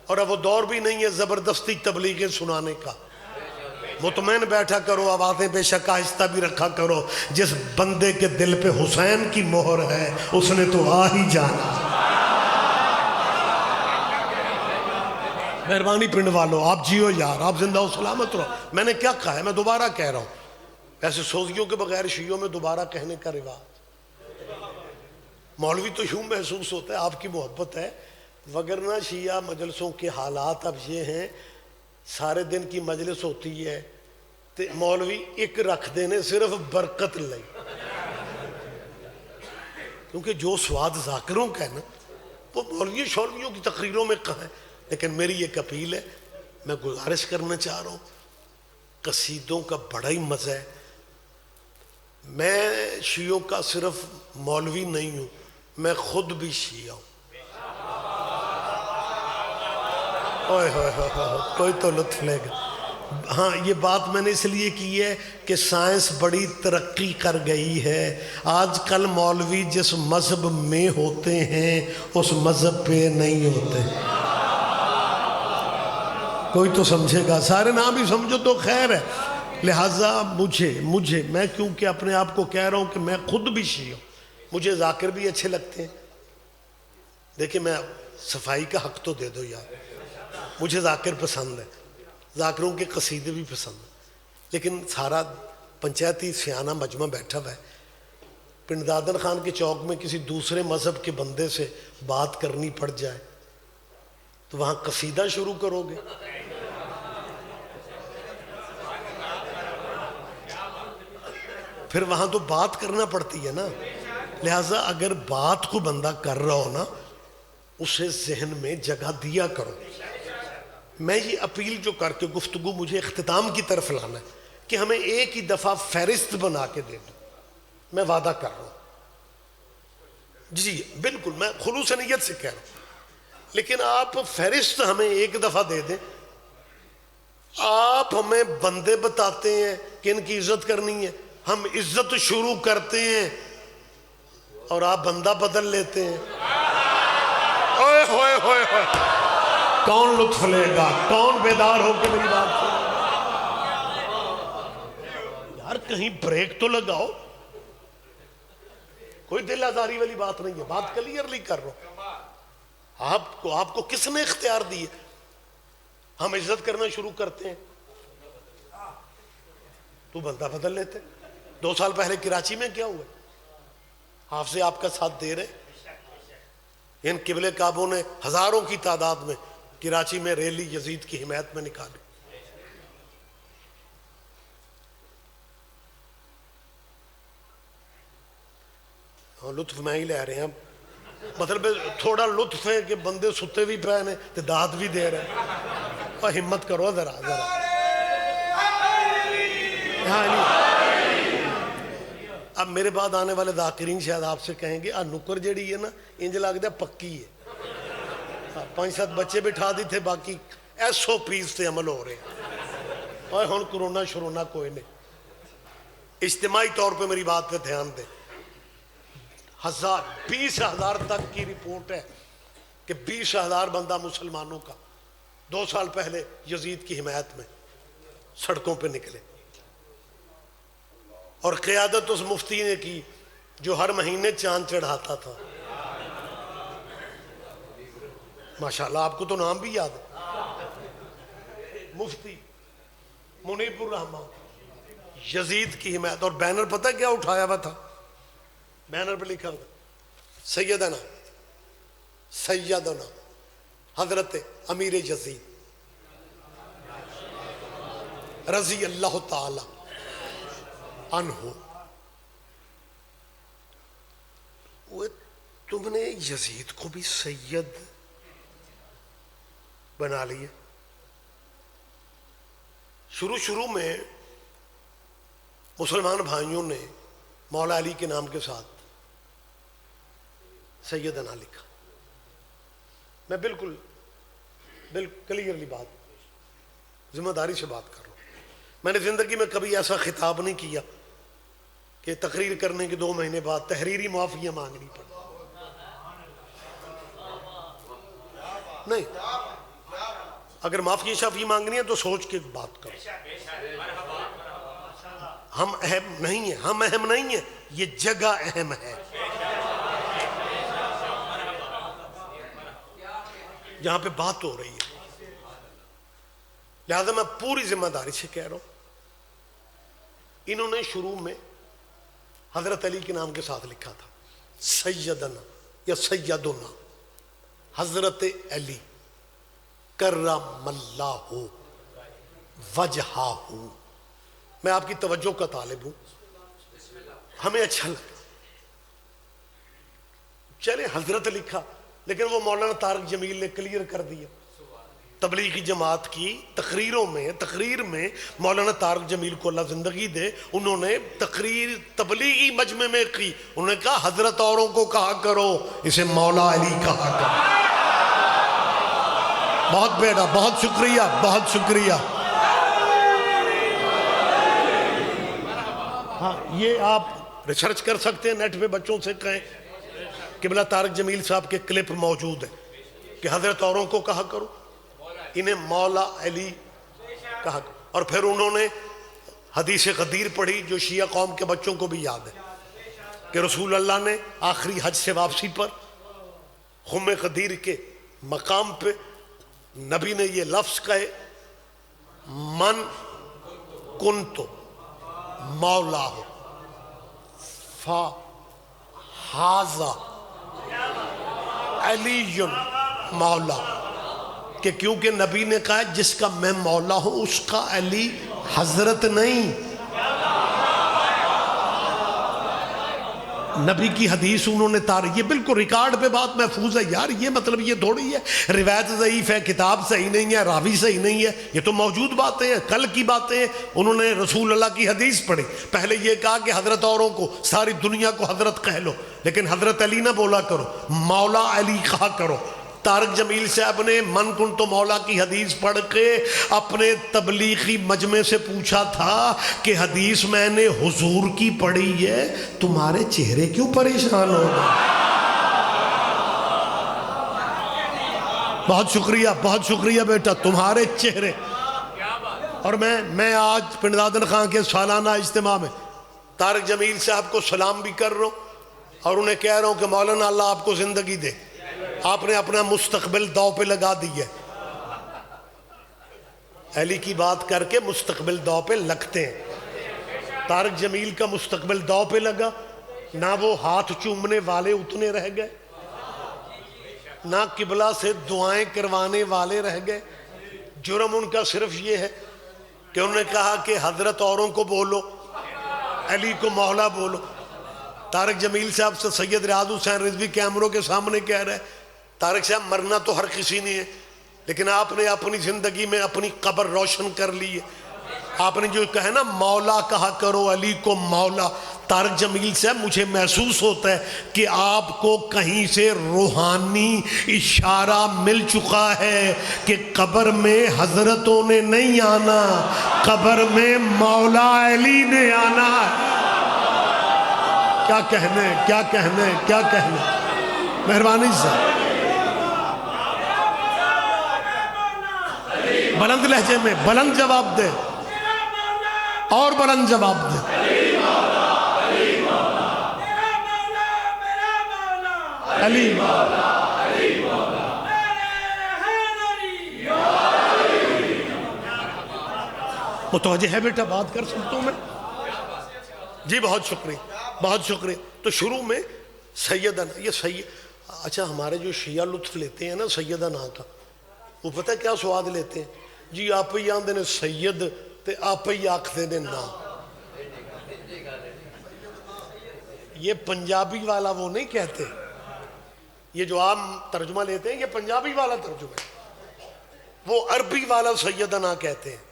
A: اور اب وہ دور بھی نہیں ہے زبردستی تبلیغیں سنانے کا. مطمئن بیٹھا کرو، آوازیں بے شک آہستہ بھی رکھا کرو. جس بندے کے دل پہ حسین کی مہر ہے اس نے تو آ ہی جانا. مہربانی پنڈ والو، آپ جیو یار، آپ زندہ و سلامت رہو. میں نے کیا کہا ہے، میں دوبارہ کہہ رہا ہوں. ایسے سوزیوں کے بغیر شیعوں میں دوبارہ کہنے کا رواج. مولوی تو یوں محسوس ہوتا ہے آپ کی محبت ہے، وگرنہ شیعہ مجلسوں کے حالات اب یہ ہیں، سارے دن کی مجلس ہوتی ہے تو مولوی ایک رکھ دینے صرف برکت لئی. کیونکہ جو سواد ذاکروں کا ہے نا وہ مولوی شولویوں کی تقریروں میں کہاں ہے. لیکن میری ایک اپیل ہے، میں گزارش کرنا چاہ رہا ہوں، قصیدوں کا بڑا ہی مزہ ہے. میں شیعوں کا صرف مولوی نہیں ہوں، میں خود بھی شیعہ ہوں. کوئی تو لطف لے گا. ہاں یہ بات میں نے اس لیے کی ہے کہ سائنس بڑی ترقی کر گئی ہے. آج کل مولوی جس مذہب میں ہوتے ہیں اس مذہب پہ نہیں ہوتے. کوئی تو سمجھے گا، سارے نام ہی سمجھو تو خیر ہے. لہٰذا مجھے میں کیونکہ اپنے آپ کو کہہ رہا ہوں کہ میں خود بھی شیعہ ہوں، مجھے ذاکر بھی اچھے لگتے ہیں. دیکھیں میں صفائی کا حق تو دے دو یار، مجھے ذاکر پسند ہے، ذاکروں کے قصیدے بھی پسند ہیں. لیکن سارا پنچایتی سیانہ مجمع بیٹھا ہوا ہے. پنڈ دادن خان کے چوک میں کسی دوسرے مذہب کے بندے سے بات کرنی پڑ جائے تو وہاں قصیدہ شروع کرو گے؟ پھر وہاں تو بات کرنا پڑتی ہے نا. لہٰذا اگر بات کو بندہ کر رہا ہو نا اسے ذہن میں جگہ دیا کرو. میں یہ اپیل جو کر کے گفتگو مجھے اختتام کی طرف لانا ہے کہ ہمیں ایک ہی دفعہ فہرست بنا کے دے دو. میں وعدہ کر رہا ہوں جی بالکل، میں خلوص نیت سے کہہ رہا ہوں. لیکن آپ فہرست ہمیں ایک دفعہ دے دیں. آپ ہمیں بندے بتاتے ہیں کہ ان کی عزت کرنی ہے، ہم عزت شروع کرتے ہیں اور آپ بندہ بدل لیتے ہیں. اوئے ہوئے ہوئے ہوئے، کون لطف لے گا، کون بیدار ہو کے میری بات سنے. یار کہیں بریک تو لگاؤ. کوئی دل آزاری والی بات نہیں ہے، بات کلیئرلی کر رہا ہوں. آپ کو کس نے اختیار دی ہے؟ ہم عزت کرنا شروع کرتے ہیں تو بندہ بدل لیتے. 2 سال پہلے کراچی میں کیا ہوا؟ حافظ آپ کا ساتھ دے رہے. ان قبلے کعبوں نے ہزاروں کی تعداد میں کراچی میں ریلی یزید کی حمایت میں نکالی. لطف میں ہی لے رہے ہیں. مطلب تھوڑا لطف ہے کہ بندے ستے بھی پے نے تے داد بھی دے رہے ہیں. اور ہمت کرو ذرا. اب میرے بعد آنے والے ذاکرین شاید آپ سے کہیں گے نکر جیڑی ہے نا انج لگتا ہے پکی ہے. 5-7 بچے بٹھا دی تھے، باقی SOPs سے عمل ہو رہے ہیں. اور ہن کرونا شرونا کوئی نہیں. اجتماعی طور پہ میری بات پہ دھیان دیں. 20,000 تک کی رپورٹ ہے کہ 20,000 بندہ مسلمانوں کا 2 سال پہلے یزید کی حمایت میں سڑکوں پہ نکلے. اور قیادت اس مفتی نے کی جو ہر مہینے چاند چڑھاتا تھا. ماشاءاللہ آپ کو تو نام بھی یاد ہے, مفتی منیب الرحمان, یزید کی حمایت. اور بینر پتہ کیا اٹھایا ہوا تھا؟ بینر پہ لکھا ہوا سیدنا حضرت امیر یزید رضی اللہ تعالی عنہ. تم نے یزید کو بھی سید بنا لیا. شروع میں مسلمان بھائیوں نے مولا علی کے نام کے ساتھ سیدنا لکھا. میں بالکل کلیئرلی بات ذمہ داری سے بات کر رہا ہوں. میں نے زندگی میں کبھی ایسا خطاب نہیں کیا کہ تقریر کرنے کے 2 مہینے بعد تحریری معافیاں مانگنی پڑی. نہیں, اگر معافی شافی مانگنی ہے تو سوچ کے بات کرو. ہم اہم نہیں ہیں, یہ جگہ اہم ہے جہاں پہ بات ہو رہی ہے. لہذا میں پوری ذمہ داری سے کہہ رہا ہوں, انہوں نے شروع میں حضرت علی کے نام کے ساتھ لکھا تھا سیدنا یا سیدنا حضرت علی کرم اللہ وجہہ. میں آپ کی توجہ کا طالب ہوں, ہمیں اچھا لگا. چلے حضرت لکھا, لیکن وہ مولانا طارق جمیل نے کلیئر کر دیا. تبلیغی جماعت کی تقریر میں مولانا طارق جمیل کو اللہ زندگی دے, انہوں نے تقریر تبلیغی مجمع میں کی. انہوں نے کہا حضرت اوروں کو کہا کرو, اسے مولا علی کہا کرو. بہت بیٹا, بہت شکریہ. ہاں, یہ آپ ریسرچ کر سکتے ہیں نیٹ پہ, بچوں سے کہیں قبلہ طارق جمیل صاحب کے کلپ موجود ہے کہ حضرت اوروں کو کہا کرو, انہیں مولا علی کہا کرو. اور پھر انہوں نے حدیث غدیر پڑھی جو شیعہ قوم کے بچوں کو بھی یاد ہے کہ رسول اللہ نے آخری حج سے واپسی پر خم غدیر کے مقام پہ نبی نے یہ لفظ کہے, من کنتو مولا ہو فہذا علی مولا. کہ کیونکہ نبی نے کہا جس کا میں مولا ہوں اس کا علی حضرت نہیں. نبی کی حدیث انہوں نے یہ بالکل ریکارڈ پہ بات محفوظ ہے یار. یہ مطلب یہ تھوڑی ہے روایت ضعیف ہے, کتاب صحیح نہیں ہے, راوی صحیح نہیں ہے. یہ تو موجود باتیں ہیں, کل کی باتیں ہیں. انہوں نے رسول اللہ کی حدیث پڑھی, پہلے یہ کہا کہ حضرت اوروں کو, ساری دنیا کو حضرت کہہ لو, لیکن حضرت علی نہ بولا کرو, مولا علی کہا کرو. طارق جمیل صاحب نے من کن تو مولا کی حدیث پڑھ کے اپنے تبلیغی مجمع سے پوچھا تھا کہ حدیث میں نے حضور کی پڑھی ہے, تمہارے چہرے کیوں پریشان ہو گئے؟ بہت شکریہ بیٹا, تمہارے چہرے. اور میں آج پنڈادن خان کے سالانہ اجتماع میں طارق جمیل صاحب کو سلام بھی کر رہا ہوں اور انہیں کہہ رہا ہوں کہ مولانا اللہ آپ کو زندگی دے, آپ نے اپنا مستقبل داؤ پہ لگا دی ہے. علی کی بات کر کے مستقبل داؤ پہ لگتے ہیں. طارق جمیل کا مستقبل داؤ پہ لگا, نہ وہ ہاتھ چومنے والے اتنے رہ گئے, نہ قبلہ سے دعائیں کروانے والے رہ گئے. جرم ان کا صرف یہ ہے کہ انہوں نے کہا کہ حضرت اوروں کو بولو, علی کو مولا بولو. طارق جمیل صاحب سے سید ریاض حسین رضوی کیمروں کے سامنے کہہ رہے ہیں طارق صاحب مرنا تو ہر کسی نہیں ہے, لیکن آپ نے اپنی زندگی میں اپنی قبر روشن کر لی ہے. آپ نے جو کہا نا مولا کہا کرو علی کو مولا، طارق جمیل سے مجھے محسوس ہوتا ہے کہ آپ کو کہیں سے روحانی اشارہ مل چکا ہے کہ قبر میں حضرتوں نے نہیں آنا، قبر میں مولا علی نے آنا ہے۔ کیا کہنے کیا کہنے کیا کہنے، مہربانی سے بلند لہجے میں بلند جواب دے، اور بلند جواب دے۔ علی متوجہ ہے بیٹا، بات کر سکتا ہوں میں؟ جی بہت شکریہ بہت شکریہ۔ تو شروع میں سیدنا، یہ اچھا ہمارے جو شیعہ لطف لیتے ہیں نا سیدنا کا، وہ پتہ کیا سواد لیتے ہیں؟ جی آپ ہی آندے نے سید تے آپ ہی آکھتے نے نا۔ یہ پنجابی والا وہ نہیں کہتے، یہ جو عام ترجمہ لیتے ہیں یہ پنجابی والا ترجمہ ہے، وہ عربی والا سیدنا کہتے ہیں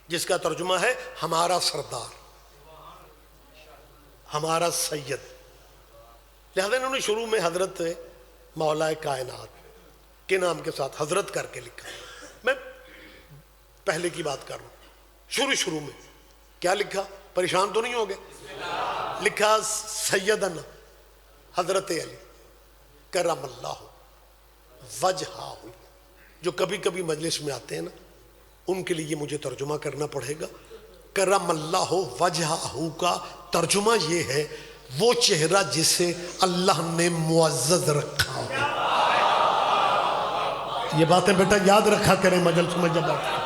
A: جس کا ترجمہ ہے ہمارا سردار، ہمارا سید۔ لہذا انہوں نے شروع میں حضرت مولا کائنات کے نام کے ساتھ حضرت کر کے لکھا۔ میں پہلے کی بات کر رہا ہوں، شروع میں کیا لکھا؟ پریشان تو نہیں ہو گئے؟ لکھا سیدنا حضرت علی کرم اللہ وجہہ۔ جو کبھی کبھی مجلس میں آتے ہیں نا ان کے لیے مجھے ترجمہ کرنا پڑے گا۔ کرم اللہ وجہہ کا ترجمہ یہ ہے وہ چہرہ جسے اللہ نے معزز رکھا ہو۔ یہ باتیں بیٹا یاد رکھا کریں مجلس میں جب آتے ہیں۔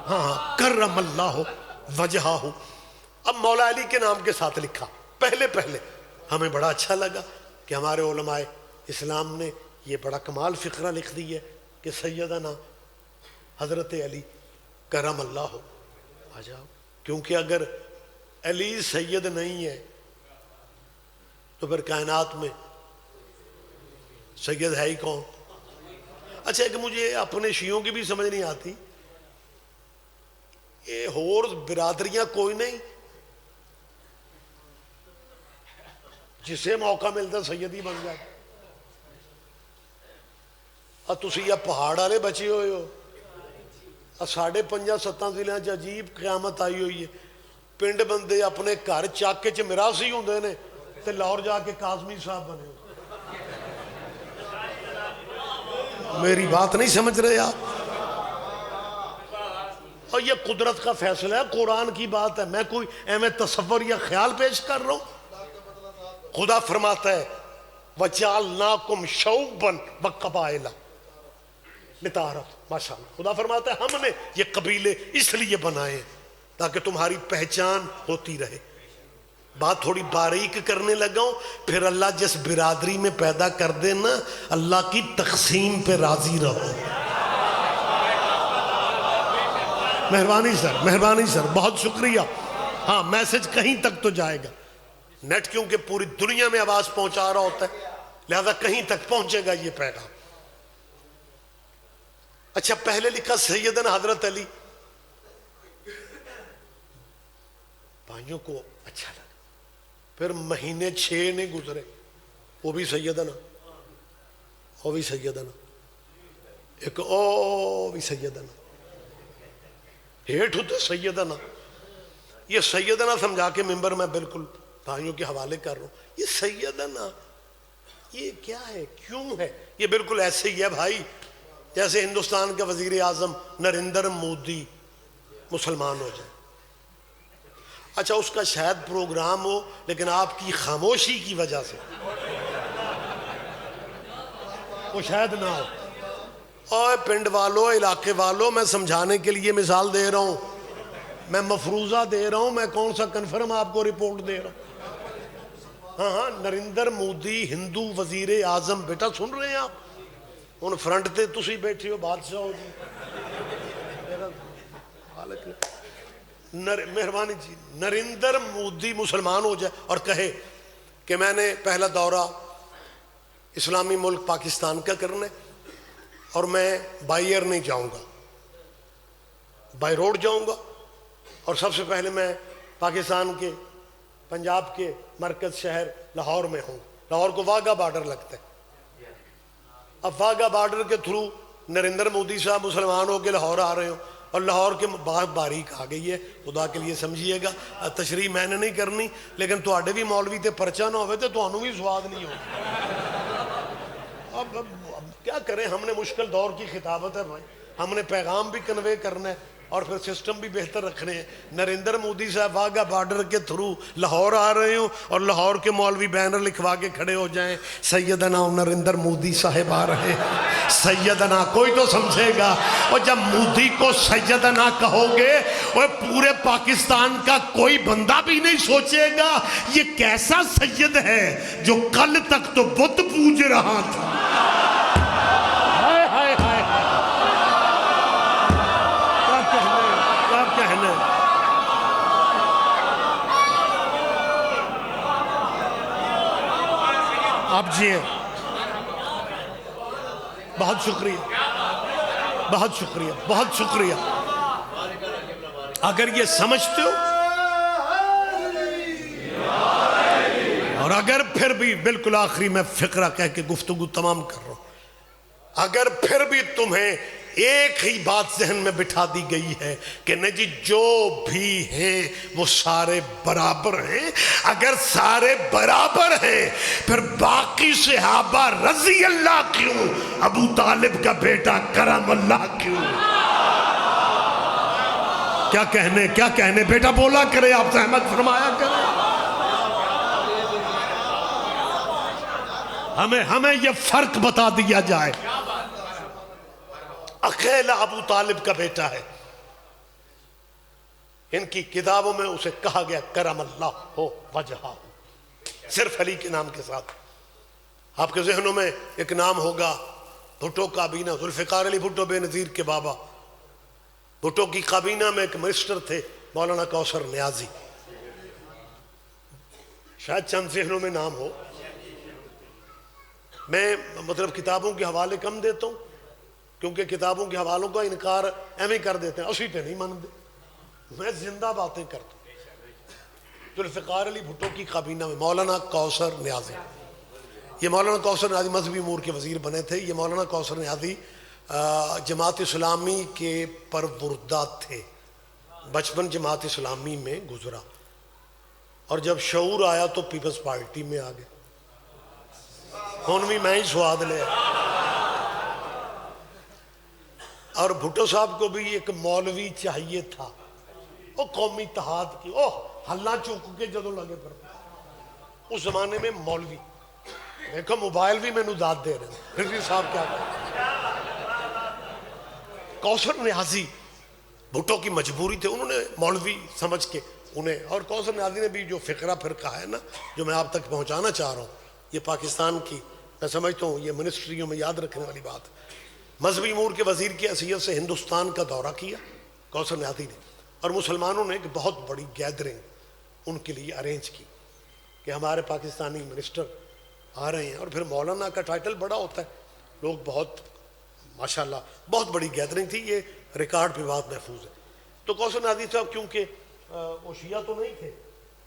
A: ہاں کرم اللہ وجہہ۔ اب مولا علی کے نام کے ساتھ لکھا۔ پہلے ہمیں بڑا اچھا لگا کہ ہمارے علماء اسلام نے یہ بڑا کمال فقرہ لکھ دی ہے کہ سیدنا حضرت علی کرم اللہ آ جاؤ، کیونکہ اگر علی سید نہیں ہے تو پھر کائنات میں سید ہے ہی کون؟ اچھا کہ مجھے اپنے شیعوں کی بھی سمجھ نہیں آتی، یہ اور برادریاں کوئی نہیں جسے موقع ملتا سیدی بن جائے؟ تسی یا پہاڑ والے بچے ہوئے ہو، ساڑھے 5-7 ضلع عجیب قیامت آئی ہوئی ہے، پنڈ بندے اپنے گھر چاکے چ مراسی ہوندے نے تے لاہور جا کے کاظمی صاحب بنے ہو۔ میری بات نہیں سمجھ رہے آپ؟ اور یہ قدرت کا فیصلہ ہے، قرآن کی بات ہے، میں کوئی اہم تصور یا خیال پیش کر رہا ہوں۔ خدا فرماتا ہے وَجَعَلْنَاكُمْ شَعُوبًا وَقَبَائِلًا لِتَعَارَفُوا۔ ماشاءاللہ، خدا فرماتا ہے ہم نے یہ قبیلے اس لیے بنائے تاکہ تمہاری پہچان ہوتی رہے۔ بات تھوڑی باریک کرنے لگا ہوں، پھر اللہ جس برادری میں پیدا کر دے نا، اللہ کی تقسیم پہ راضی رہو۔ مہربانی سر بہت شکریہ۔ ہاں میسج کہیں تک تو جائے گا، نیٹ کیونکہ پوری دنیا میں آواز پہنچا رہا ہوتا ہے لہذا کہیں تک پہنچے گا یہ پیغام۔ اچھا پہلے لکھا سیدنا حضرت علی، بھائیوں کو اچھا لگا۔ پھر مہینے 6 نہیں گزرے، وہ بھی سیدنا، وہ بھی سیدنا، ایک او بھی سیدنا، ہیٹھ ہوتا سیدنا۔ یہ سیدنا سمجھا کے ممبر میں بالکل بھائیوں کے حوالے کر رہا ہوں۔ یہ سیدنا یہ کیا ہے، کیوں ہے؟ یہ بالکل ایسے ہی ہے بھائی جیسے ہندوستان کا وزیر اعظم نریندر مودی مسلمان ہو جائے۔ اچھا اس کا شاید پروگرام ہو لیکن آپ کی خاموشی کی وجہ سے وہ شاید نہ ہو۔ اور پنڈ والوں، علاقے والوں، میں سمجھانے کے لیے مثال دے رہا ہوں، میں مفروضہ دے رہا ہوں، میں کون سا کنفرم آپ کو رپورٹ دے رہا ہوں۔ ہاں نریندر مودی ہندو وزیر اعظم، بیٹا سن رہے ہیں آپ؟ ان فرنٹ تے تسی بیٹھے ہو بادشاہ ہو جی، مہربانی جی، نریندر مودی مسلمان ہو جائے اور کہے کہ میں نے پہلا دورہ اسلامی ملک پاکستان کا کرنا ہے اور میں بائی ایئر نہیں جاؤں گا، بائی روڈ جاؤں گا، اور سب سے پہلے میں پاکستان کے پنجاب کے مرکز شہر لاہور میں ہوں. لاہور کو واگا بارڈر لگتا ہے. اب واگا بارڈر کے تھرو نریندر مودی صاحب مسلمان ہو کے لاہور آ رہے ہوں اور لاہور کے بات باریک آ گئی ہے, خدا کے لیے سمجھیے گا. تشریح میں نے نہیں کرنی, لیکن تواڈے بھی مولوی تے پرچہ نہ ہوئے تو تانوں بھی سواد نہیں ہوگا. اب کیا کریں, ہم نے مشکل دور کی خطابت ہے بھائی, ہم نے پیغام بھی کنوے کرنا ہے اور پھر سسٹم بھی بہتر رکھنے ہیں. نریندر مودی صاحب واگا بارڈر کے تھرو لاہور آ رہے ہوں اور لاہور کے مولوی بینر لکھوا کے کھڑے ہو جائیں, سیدنا نریندر مودی صاحب آ رہے ہیں. سیدنا کوئی تو سمجھے گا, اور جب مودی کو سیدنا کہو گے وہ پورے پاکستان کا کوئی بندہ بھی نہیں سوچے گا یہ کیسا سید ہے جو کل تک تو بت پوج رہا تھا. آپ جی ہیں, بہت شکریہ, بہت شکریہ, بہت شکریہ. اگر یہ سمجھتے ہو اور اگر پھر بھی, بالکل آخری میں فقرہ کہہ کے گفتگو تمام کر رہا ہوں, اگر پھر بھی تمہیں ایک ہی بات ذہن میں بٹھا دی گئی ہے کہ نہیں جی جو بھی ہیں وہ سارے برابر ہیں, اگر سارے برابر ہیں پھر باقی صحابہ رضی اللہ کیوں, ابو طالب کا بیٹا کرم اللہ کیوں. کیا کہنے بیٹا بولا کرے, آپ زحمت فرمایا کرے. ہمیں یہ فرق بتا دیا جائے. اکیلا ابو طالب کا بیٹا ہے, ان کی کتابوں میں اسے کہا گیا کرم اللہ ہو وجہہ, صرف علی کے نام کے ساتھ. آپ کے ذہنوں میں ایک نام ہوگا بھٹو کابینہ, ذوالفقار علی بھٹو بے نظیر کے بابا. بھٹو کی کابینہ میں ایک منسٹر تھے مولانا کوثر نیازی, شاید چند ذہنوں میں نام ہو. میں مطلب کتابوں کے حوالے کم دیتا ہوں کیونکہ کتابوں کے حوالوں کا انکار ایویں کر دیتے ہیں, اسی پہ نہیں مانتے. میں زندہ باتیں کرتا ہوں. ذوالفقار علی بھٹو کی کابینہ میں مولانا کوثر نیازی, یہ مولانا کوثر نیازی مذہبی امور کے وزیر بنے تھے. یہ مولانا کوثر نیازی جماعت اسلامی کے پروردہ تھے, بچپن جماعت اسلامی میں گزرا اور جب شعور آیا تو پیپلز پارٹی میں آ گئے. ہون بھی میں ہی سواد لیا. اور بھٹو صاحب کو بھی ایک مولوی چاہیے تھا, وہ قومی اتحاد کی, ہلہ چوک کے جدوں لگے پر اس زمانے میں مولوی دیکھو موبائل بھی میں داد دے رہے ہیں, رضوی صاحب کیا کریں. کوثر نیازی بھٹو کی مجبوری تھے, انہوں نے مولوی سمجھ کے انہیں, اور کوثر نیازی نے بھی جو فقرہ پھر کہا ہے نا جو میں آپ تک پہنچانا چاہ رہا ہوں, یہ پاکستان کی میں سمجھتا ہوں یہ منسٹریوں میں یاد رکھنے والی بات. مذہبی امور کے وزیر کی حیثیت سے ہندوستان کا دورہ کیا کوثر نیازی نے, اور مسلمانوں نے ایک بہت بڑی گیدرنگ ان کے لیے ارینج کی کہ ہمارے پاکستانی منسٹر آ رہے ہیں. اور پھر مولانا کا ٹائٹل بڑا ہوتا ہے, لوگ بہت ماشاءاللہ بہت بڑی گیدرنگ تھی, یہ ریکارڈ پہ بات محفوظ ہے. تو کوثر نیازی صاحب کیونکہ وہ شیعہ تو نہیں تھے,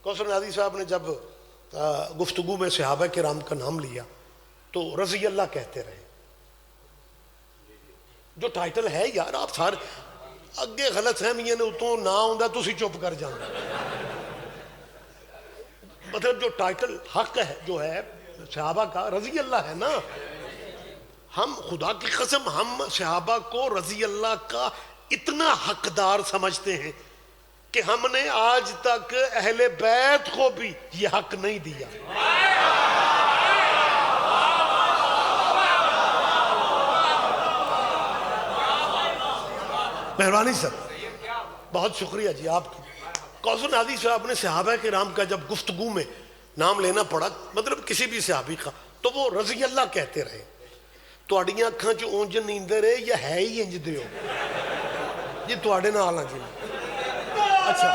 A: کوثر نیازی صاحب نے جب گفتگو میں صحابہ کرام کا نام لیا تو رضی اللہ کہتے رہے. جو ٹائٹل ہے یار, آپ سارے اگے غلط فہمیاں نے اتوں نہ ہوندا تسی چپ کر جانا. مطلب جو ٹائٹل حق ہے جو ہے صحابہ کا رضی اللہ ہے نا, ہم خدا کی قسم ہم صحابہ کو رضی اللہ کا اتنا حقدار سمجھتے ہیں کہ ہم نے آج تک اہل بیت کو بھی یہ حق نہیں دیا. مہربانی سر, بہت شکریہ جی آپ کی. کوثر نیازی صاحب نے صحابہ کرام کا جب گفتگو میں نام لینا پڑا, مطلب کسی بھی صحابی کا, تو وہ رضی اللہ کہتے رہے. تواڈیاں اکھاں چ اونج نیندر ہے یا ہے ہی انج دیو جی تواڈے نال ہاں جی. اچھا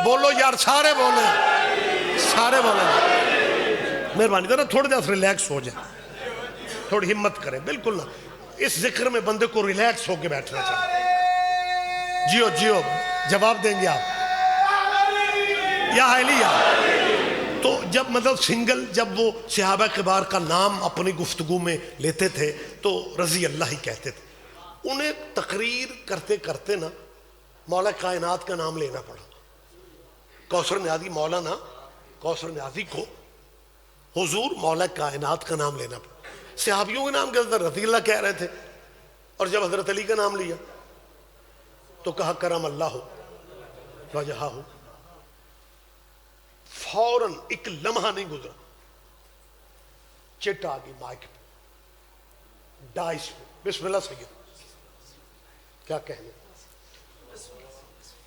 A: بولو یار, سارے بولیں, سارے بولیں. مہربانی ذرا تھوڑا دیر ریلیکس ہو جائے, تھوڑی ہمت کریں. بالکل نہ, اس ذکر میں بندے کو ریلیکس ہو کے بیٹھنا چاہیے. جیو جیو جواب دیں گے آپ یا اہلیہ. تو جب مطلب سنگل جب وہ صحابہ کبار کا نام اپنی گفتگو میں لیتے تھے تو رضی اللہ ہی کہتے تھے. انہیں تقریر کرتے کرتے نا مولا کائنات کا نام لینا پڑا. کوثر نیازی، مولانا کوثر نیازی کو حضور مولا کائنات کا نام لینا پڑا. صحابیوں کے نام کے اندر رضی اللہ کہہ رہے تھے، اور جب حضرت علی کا نام لیا تو کہا کرم اللہ ہو وجہہ ہو. فوراً ایک لمحہ نہیں گزرا، چٹ آ گئی مائک پہ، ڈائس پہ، بسم اللہ سید. کیا کہنے،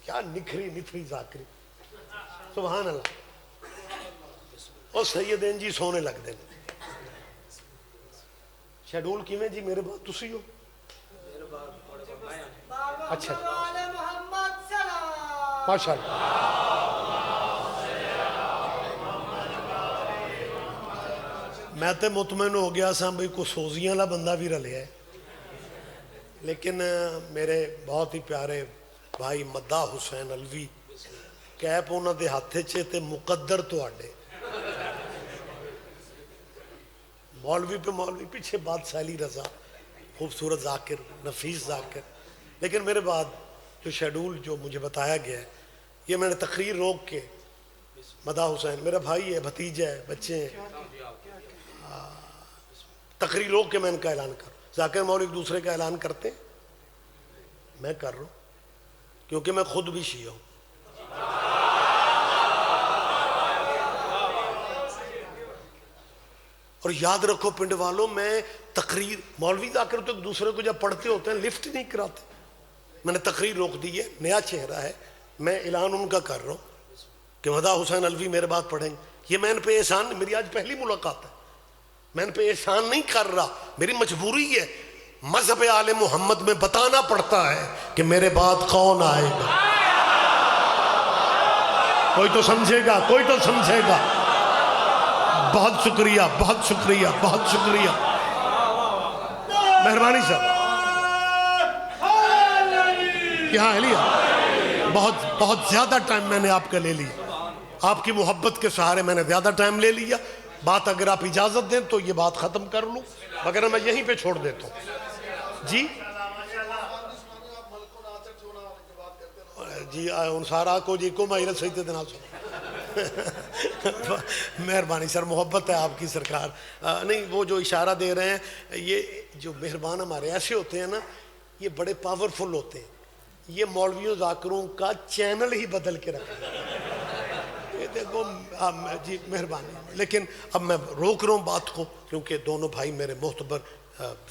A: کیا نکھری نکھری ذاکری، سبحان اللہ. اور سیدین جی سونے لگ دیں. شیڈول کیویں جی میرے بات تسی ہو؟ اچھا ماشاء اللہ. میں تے مطمئن ہو گیا سا بھئی کو سوزیاں والا بندہ بھی رلیا ہے، لیکن میرے بہت ہی پیارے بھائی مداح حسین الوی کیپ انہاں دے ہاتھ چے تے مقدر تو آڈے مولوی پہ مولوی پیچھے بادشاہ علی رضا خوبصورت ذاکر نفیس ذاکر. لیکن میرے بعد جو شیڈول جو مجھے بتایا گیا ہے یہ میں نے تقریر روک کے مداح حسین میرا بھائی ہے، بھتیجا ہے، بچے ہیں، تقریر روک کے میں ان کا اعلان کر. ذاکر مولوی ایک دوسرے کا اعلان کرتے ہیں، میں کر رہا ہوں کیونکہ میں خود بھی شیعہ ہوں. اور یاد رکھو پنڈ والوں، میں تقریر مولوی ذاکر تو ایک دوسرے کو جب پڑھتے ہوتے ہیں لفٹ نہیں کراتے. میں نے تقریر روک دی ہے، نیا چہرہ ہے، میں اعلان ان کا کر رہا ہوں کہ مداح حسین الوی میرے بات پڑھیں گے. یہ میں ان پہ احسان، میری آج پہلی ملاقات ہے، میں ان پہ احسان نہیں کر رہا، میری مجبوری ہے. مذہب آل محمد میں بتانا پڑتا ہے کہ میرے بعد کون آئے گا. کوئی تو سمجھے گا، کوئی تو سمجھے گا. بہت شکریہ، بہت شکریہ، بہت شکریہ، مہربانی صاحب. یہاں لیا بہت بہت زیادہ ٹائم میں نے آپ کا لے لیا، آپ کی محبت کے سہارے میں نے زیادہ ٹائم لے لیا. بات اگر آپ اجازت دیں تو یہ بات ختم کر لوں، مگر میں یہیں پہ چھوڑ دیتا ہوں. جی جی ان سارا کو جی کو ماہرت صحیح تے دینا سو. مہربانی سر، محبت ہے آپ کی سرکار. نہیں وہ جو اشارہ دے رہے ہیں، یہ جو مہربان ہمارے ایسے ہوتے ہیں نا، یہ بڑے پاورفل ہوتے ہیں. یہ مولویوں ذاکروں کا چینل ہی بدل کے رکھا ہے. دیکھو جی مہربانی، لیکن اب میں روک رہا ہوں بات کو کیونکہ دونوں بھائی میرے معتبر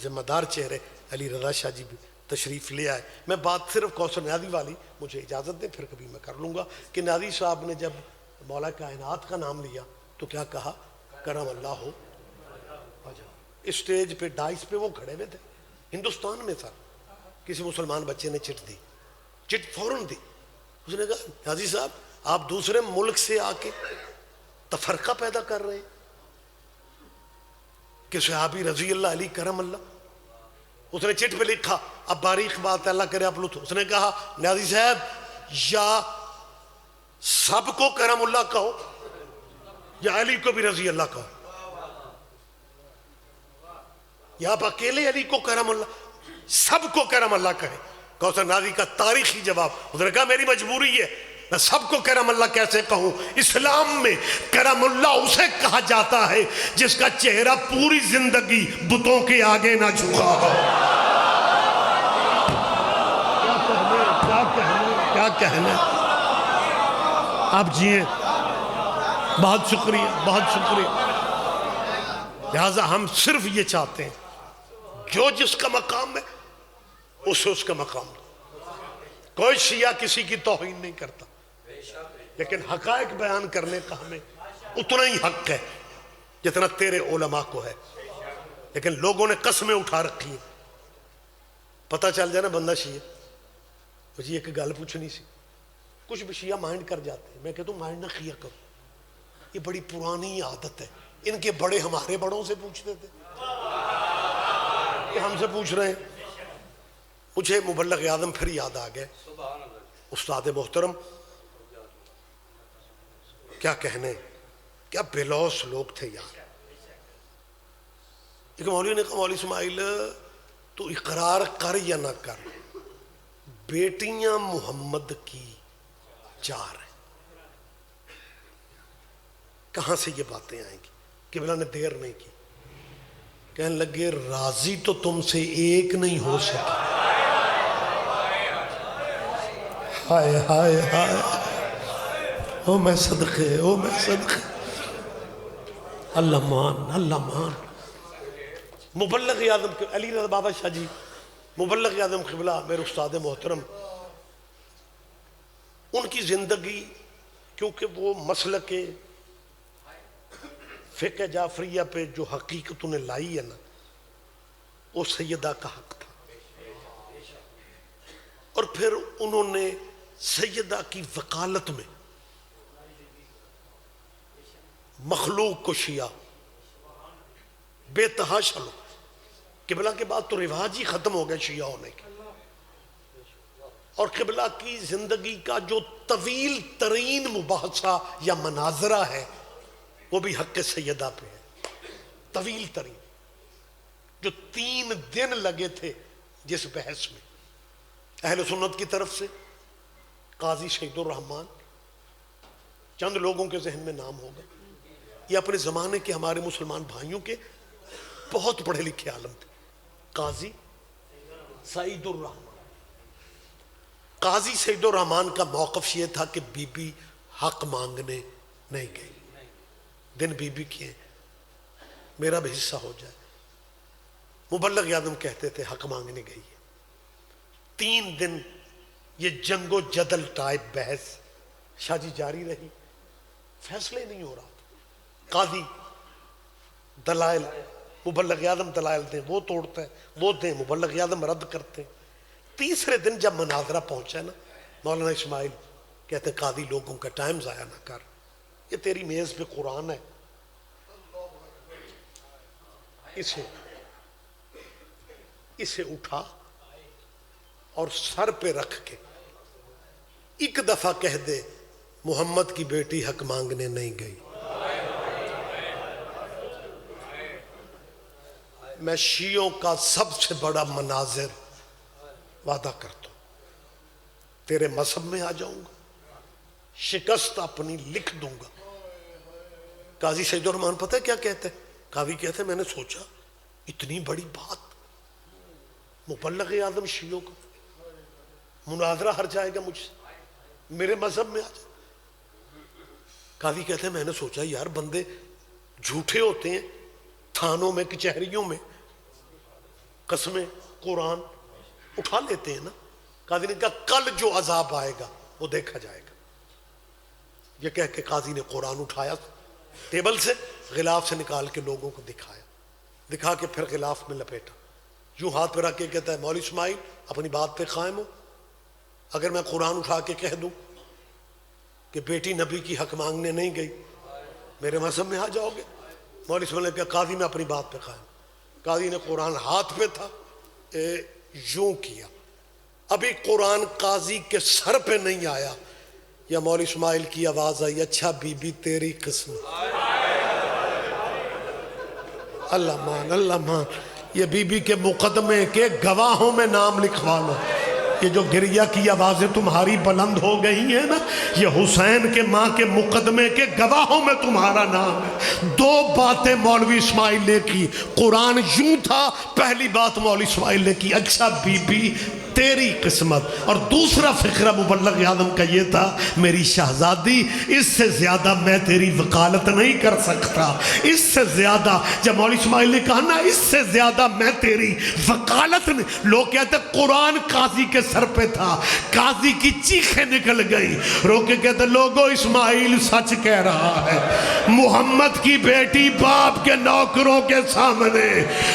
A: ذمہ دار چہرے علی رضا شاہ جی بھی تشریف لے آئے. میں بات صرف کوثر نیازی والی مجھے اجازت دیں، پھر کبھی میں کر لوں گا کہ نیازی صاحب نے جب مولا کائنات کا نام لیا تو کیا کہا؟ کرم اللہ ہو. اسٹیج پہ ڈائس پہ وہ کھڑے ہوئے تھے، ہندوستان میں تھا. کسی مسلمان بچے نے چٹ دی، چٹ فوراً دی. اس نے کہا نیازی صاحب آپ دوسرے ملک سے آ کے تفرقہ پیدا کر رہے ہیں کہ صحابی رضی اللہ علی کرم اللہ. اس نے چٹ پہ لکھا، اب باریک بات ہے، اللہ کرے آپ لطف. اس نے کہا نیازی صاحب یا سب کو کرم اللہ کہو یا علی کو بھی رضی اللہ کہو، یا آپ اکیلے علی کو کرم اللہ، سب کو کرم اللہ کہے. کوثر نیازی کا تاریخی جواب، اس نے کہا میری مجبوری ہے، میں سب کو کرم اللہ کیسے کہوں. اسلام میں کرم اللہ اسے کہا جاتا ہے جس کا چہرہ پوری زندگی بتوں کے آگے نہ جھکا ہو. کیا کہنے آپ جیئے. بہت شکریہ، بہت شکریہ. لہذا ہم صرف یہ چاہتے ہیں جو جس کا مقام ہے اسے اس کا مقام دو. کوئی شیعہ کسی کی توہین نہیں کرتا، لیکن حقائق بیان کرنے کا ہمیں اتنا ہی حق ہے جتنا تیرے علماء کو ہے. لیکن لوگوں نے قسمیں اٹھا رکھی ہیں. پتہ چل جائے نا بندہ شیعہ، مجھے ایک گل پوچھنی سی. کچھ بھی شیعہ مائنڈ کر جاتے ہیں، میں کہتا ہوں مائنڈ نہ کیا کرو، یہ بڑی پرانی عادت ہے. ان کے بڑے ہمارے بڑوں سے پوچھتے تھے کہ ہم سے پوچھ رہے ہیں. مجھے مبلغ اعظم پھر یاد آ گئے، استاد محترم، کیا کہنے، کیا بےلوث لوگ تھے یار۔ ایک مولوی نے کہا مولوی اسماعیل تو اقرار کر یا نہ کر، بیٹیاں محمد کی 4 ہیں، کہاں سے یہ باتیں آئیں گی؟ قبلہ نے دیر نہیں کی، کہنے لگے راضی تو تم سے ایک نہیں ہو سکی۔ ہائے ہائے ہائے، او میں صدقے، او میں صدقے، اللہ مان، اللہ مان۔ مبلغ اعظم علی رضا بابا شاہ جی، مبلغ اعظم قبلہ میرے استاد محترم، ان کی زندگی، کیونکہ وہ مسلک فقہ جعفریہ پہ جو حقیقت انہیں لائی ہے نا، وہ سیدہ کا حق تھا، اور پھر انہوں نے سیدہ کی وکالت میں مخلوق کو شیعہ بے تحاشا لو، قبلہ کے بعد تو رواج ہی ختم ہو گئے شیعہ ہونے کے، اور قبلہ کی زندگی کا جو طویل ترین مباحثہ یا مناظرہ ہے وہ بھی حق سیدہ پہ ہے، طویل ترین، جو 3 دن لگے تھے جس بحث میں، اہل سنت کی طرف سے قاضی شہید الرحمان، چند لوگوں کے ذہن میں نام ہوگا، یہ اپنے زمانے کے ہمارے مسلمان بھائیوں کے بہت پڑھے لکھے عالم تھے، قاضی سعید الرحمان۔ قاضی سعید الرحمان کا موقف یہ تھا کہ بی بی حق مانگنے نہیں گئی، دن بی بی کیے میرا بھی حصہ ہو جائے، مبلغ اعظم کہتے تھے حق مانگنے گئی ہے۔ 3 دن یہ جنگ و جدل ٹائپ بحث شاہ جی جاری رہی، فیصلے نہیں ہو رہا تھا، قاضی دلائل، مبلغ اعظم دلائل دیں وہ توڑتا ہے، وہ دیں مبلغ اعظم رد کرتے ہیں۔ تیسرے دن جب مناظرہ پہنچا نا، مولانا اسماعیل کہتے ہیں قاضی لوگوں کا ٹائم ضائع نہ کر، یہ تیری میز پہ قرآن ہے، اسے اٹھا اور سر پہ رکھ کے ایک دفعہ کہہ دے محمد کی بیٹی حق مانگنے نہیں گئی۔ میں شیعوں کا سب سے بڑا مناظر وعدہ کرتا ہوں، تیرے مذہب میں آ جاؤں گا، شکست اپنی لکھ دوں گا۔ قاضی سعید الرحمان پتہ ہے کیا کہتے ہیں؟ قاضی کہتے ہیں میں نے سوچا اتنی بڑی بات، مبلغ اعظم شیعوں کا مناظرہ ہر جائے گا مجھ سے، میرے مذہب میں آ جائے۔ قاضی کہتے ہیں میں نے سوچا یار بندے جھوٹے ہوتے ہیں، تھانوں میں کچہریوں میں قسمیں قرآن اٹھا لیتے ہیں نا۔ قاضی نے کہا کل جو عذاب آئے گا وہ دیکھا جائے گا۔ یہ کہہ کے قاضی نے قرآن اٹھایا ٹیبل سے، غلاف سے نکال کے لوگوں کو دکھایا، دکھا کے پھر غلاف میں لپیٹا، یوں ہاتھ پہ رکھ کے کہتا ہے مولوی اسماعیل اپنی بات پہ قائم ہو، اگر میں قرآن اٹھا کے کہہ دوں کہ بیٹی نبی کی حق مانگنے نہیں گئی میرے مذہب میں آ جاؤ گے؟ مولوی اسماعیل نے کہا قاضی میں اپنی بات پہ قائم۔ قاضی نے قرآن ہاتھ پہ تھا، یوں کیا، ابھی قرآن قاضی کے سر پہ نہیں آیا، یا مولوی اسماعیل کی آواز آئی اچھا بی بی تیری قسمت۔ اللہ مان، اللہ مان، یہ بی بی کے مقدمے کے گواہوں میں نام لکھوا لو۔ یہ جو گریہ کی آوازیں تمہاری بلند ہو گئی ہیں نا، یہ حسین کے ماں کے مقدمے کے گواہوں میں تمہارا نام ہے۔ 2 باتیں مولوی اسماعیل نے کی، قرآن یوں تھا، پہلی بات مولوی اسماعیل نے کی اچھا بی بی تیری قسمت، اور دوسرا فقرہ مبلغ اعظم کا یہ تھا میری شہزادی اس سے زیادہ میں تیری وکالت نہیں کر سکتا، اس سے زیادہ، جب مولوی اسماعیل نے کہا نا اس سے زیادہ میں تیری وکالت نہیں، لوگ کہتے قرآن قاضی کے سر پہ تھا، قاضی کی چیخیں نکل گئی، رو کے کہتے لوگو اسماعیل سچ کہہ رہا ہے، محمد کی بیٹی باپ کے نوکروں کے سامنے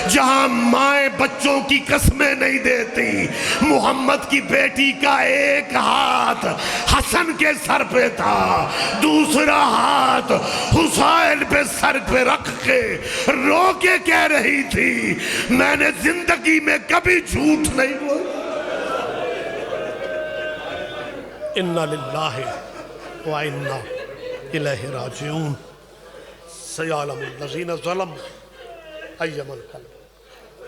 A: جہاں مائیں بچوں کی قسمیں نہیں دیتی، محمد کی بیٹی کا ایک ہاتھ حسن کے سر پہ تھا، دوسرا ہاتھ حسین پہ سر پہ رکھ کے رو کے کہہ رہی تھی میں نے زندگی میں کبھی جھوٹ نہیں بولا۔ انا للہ و انا الیہ راجعون سیعلم الذین ظلموا ای منقلب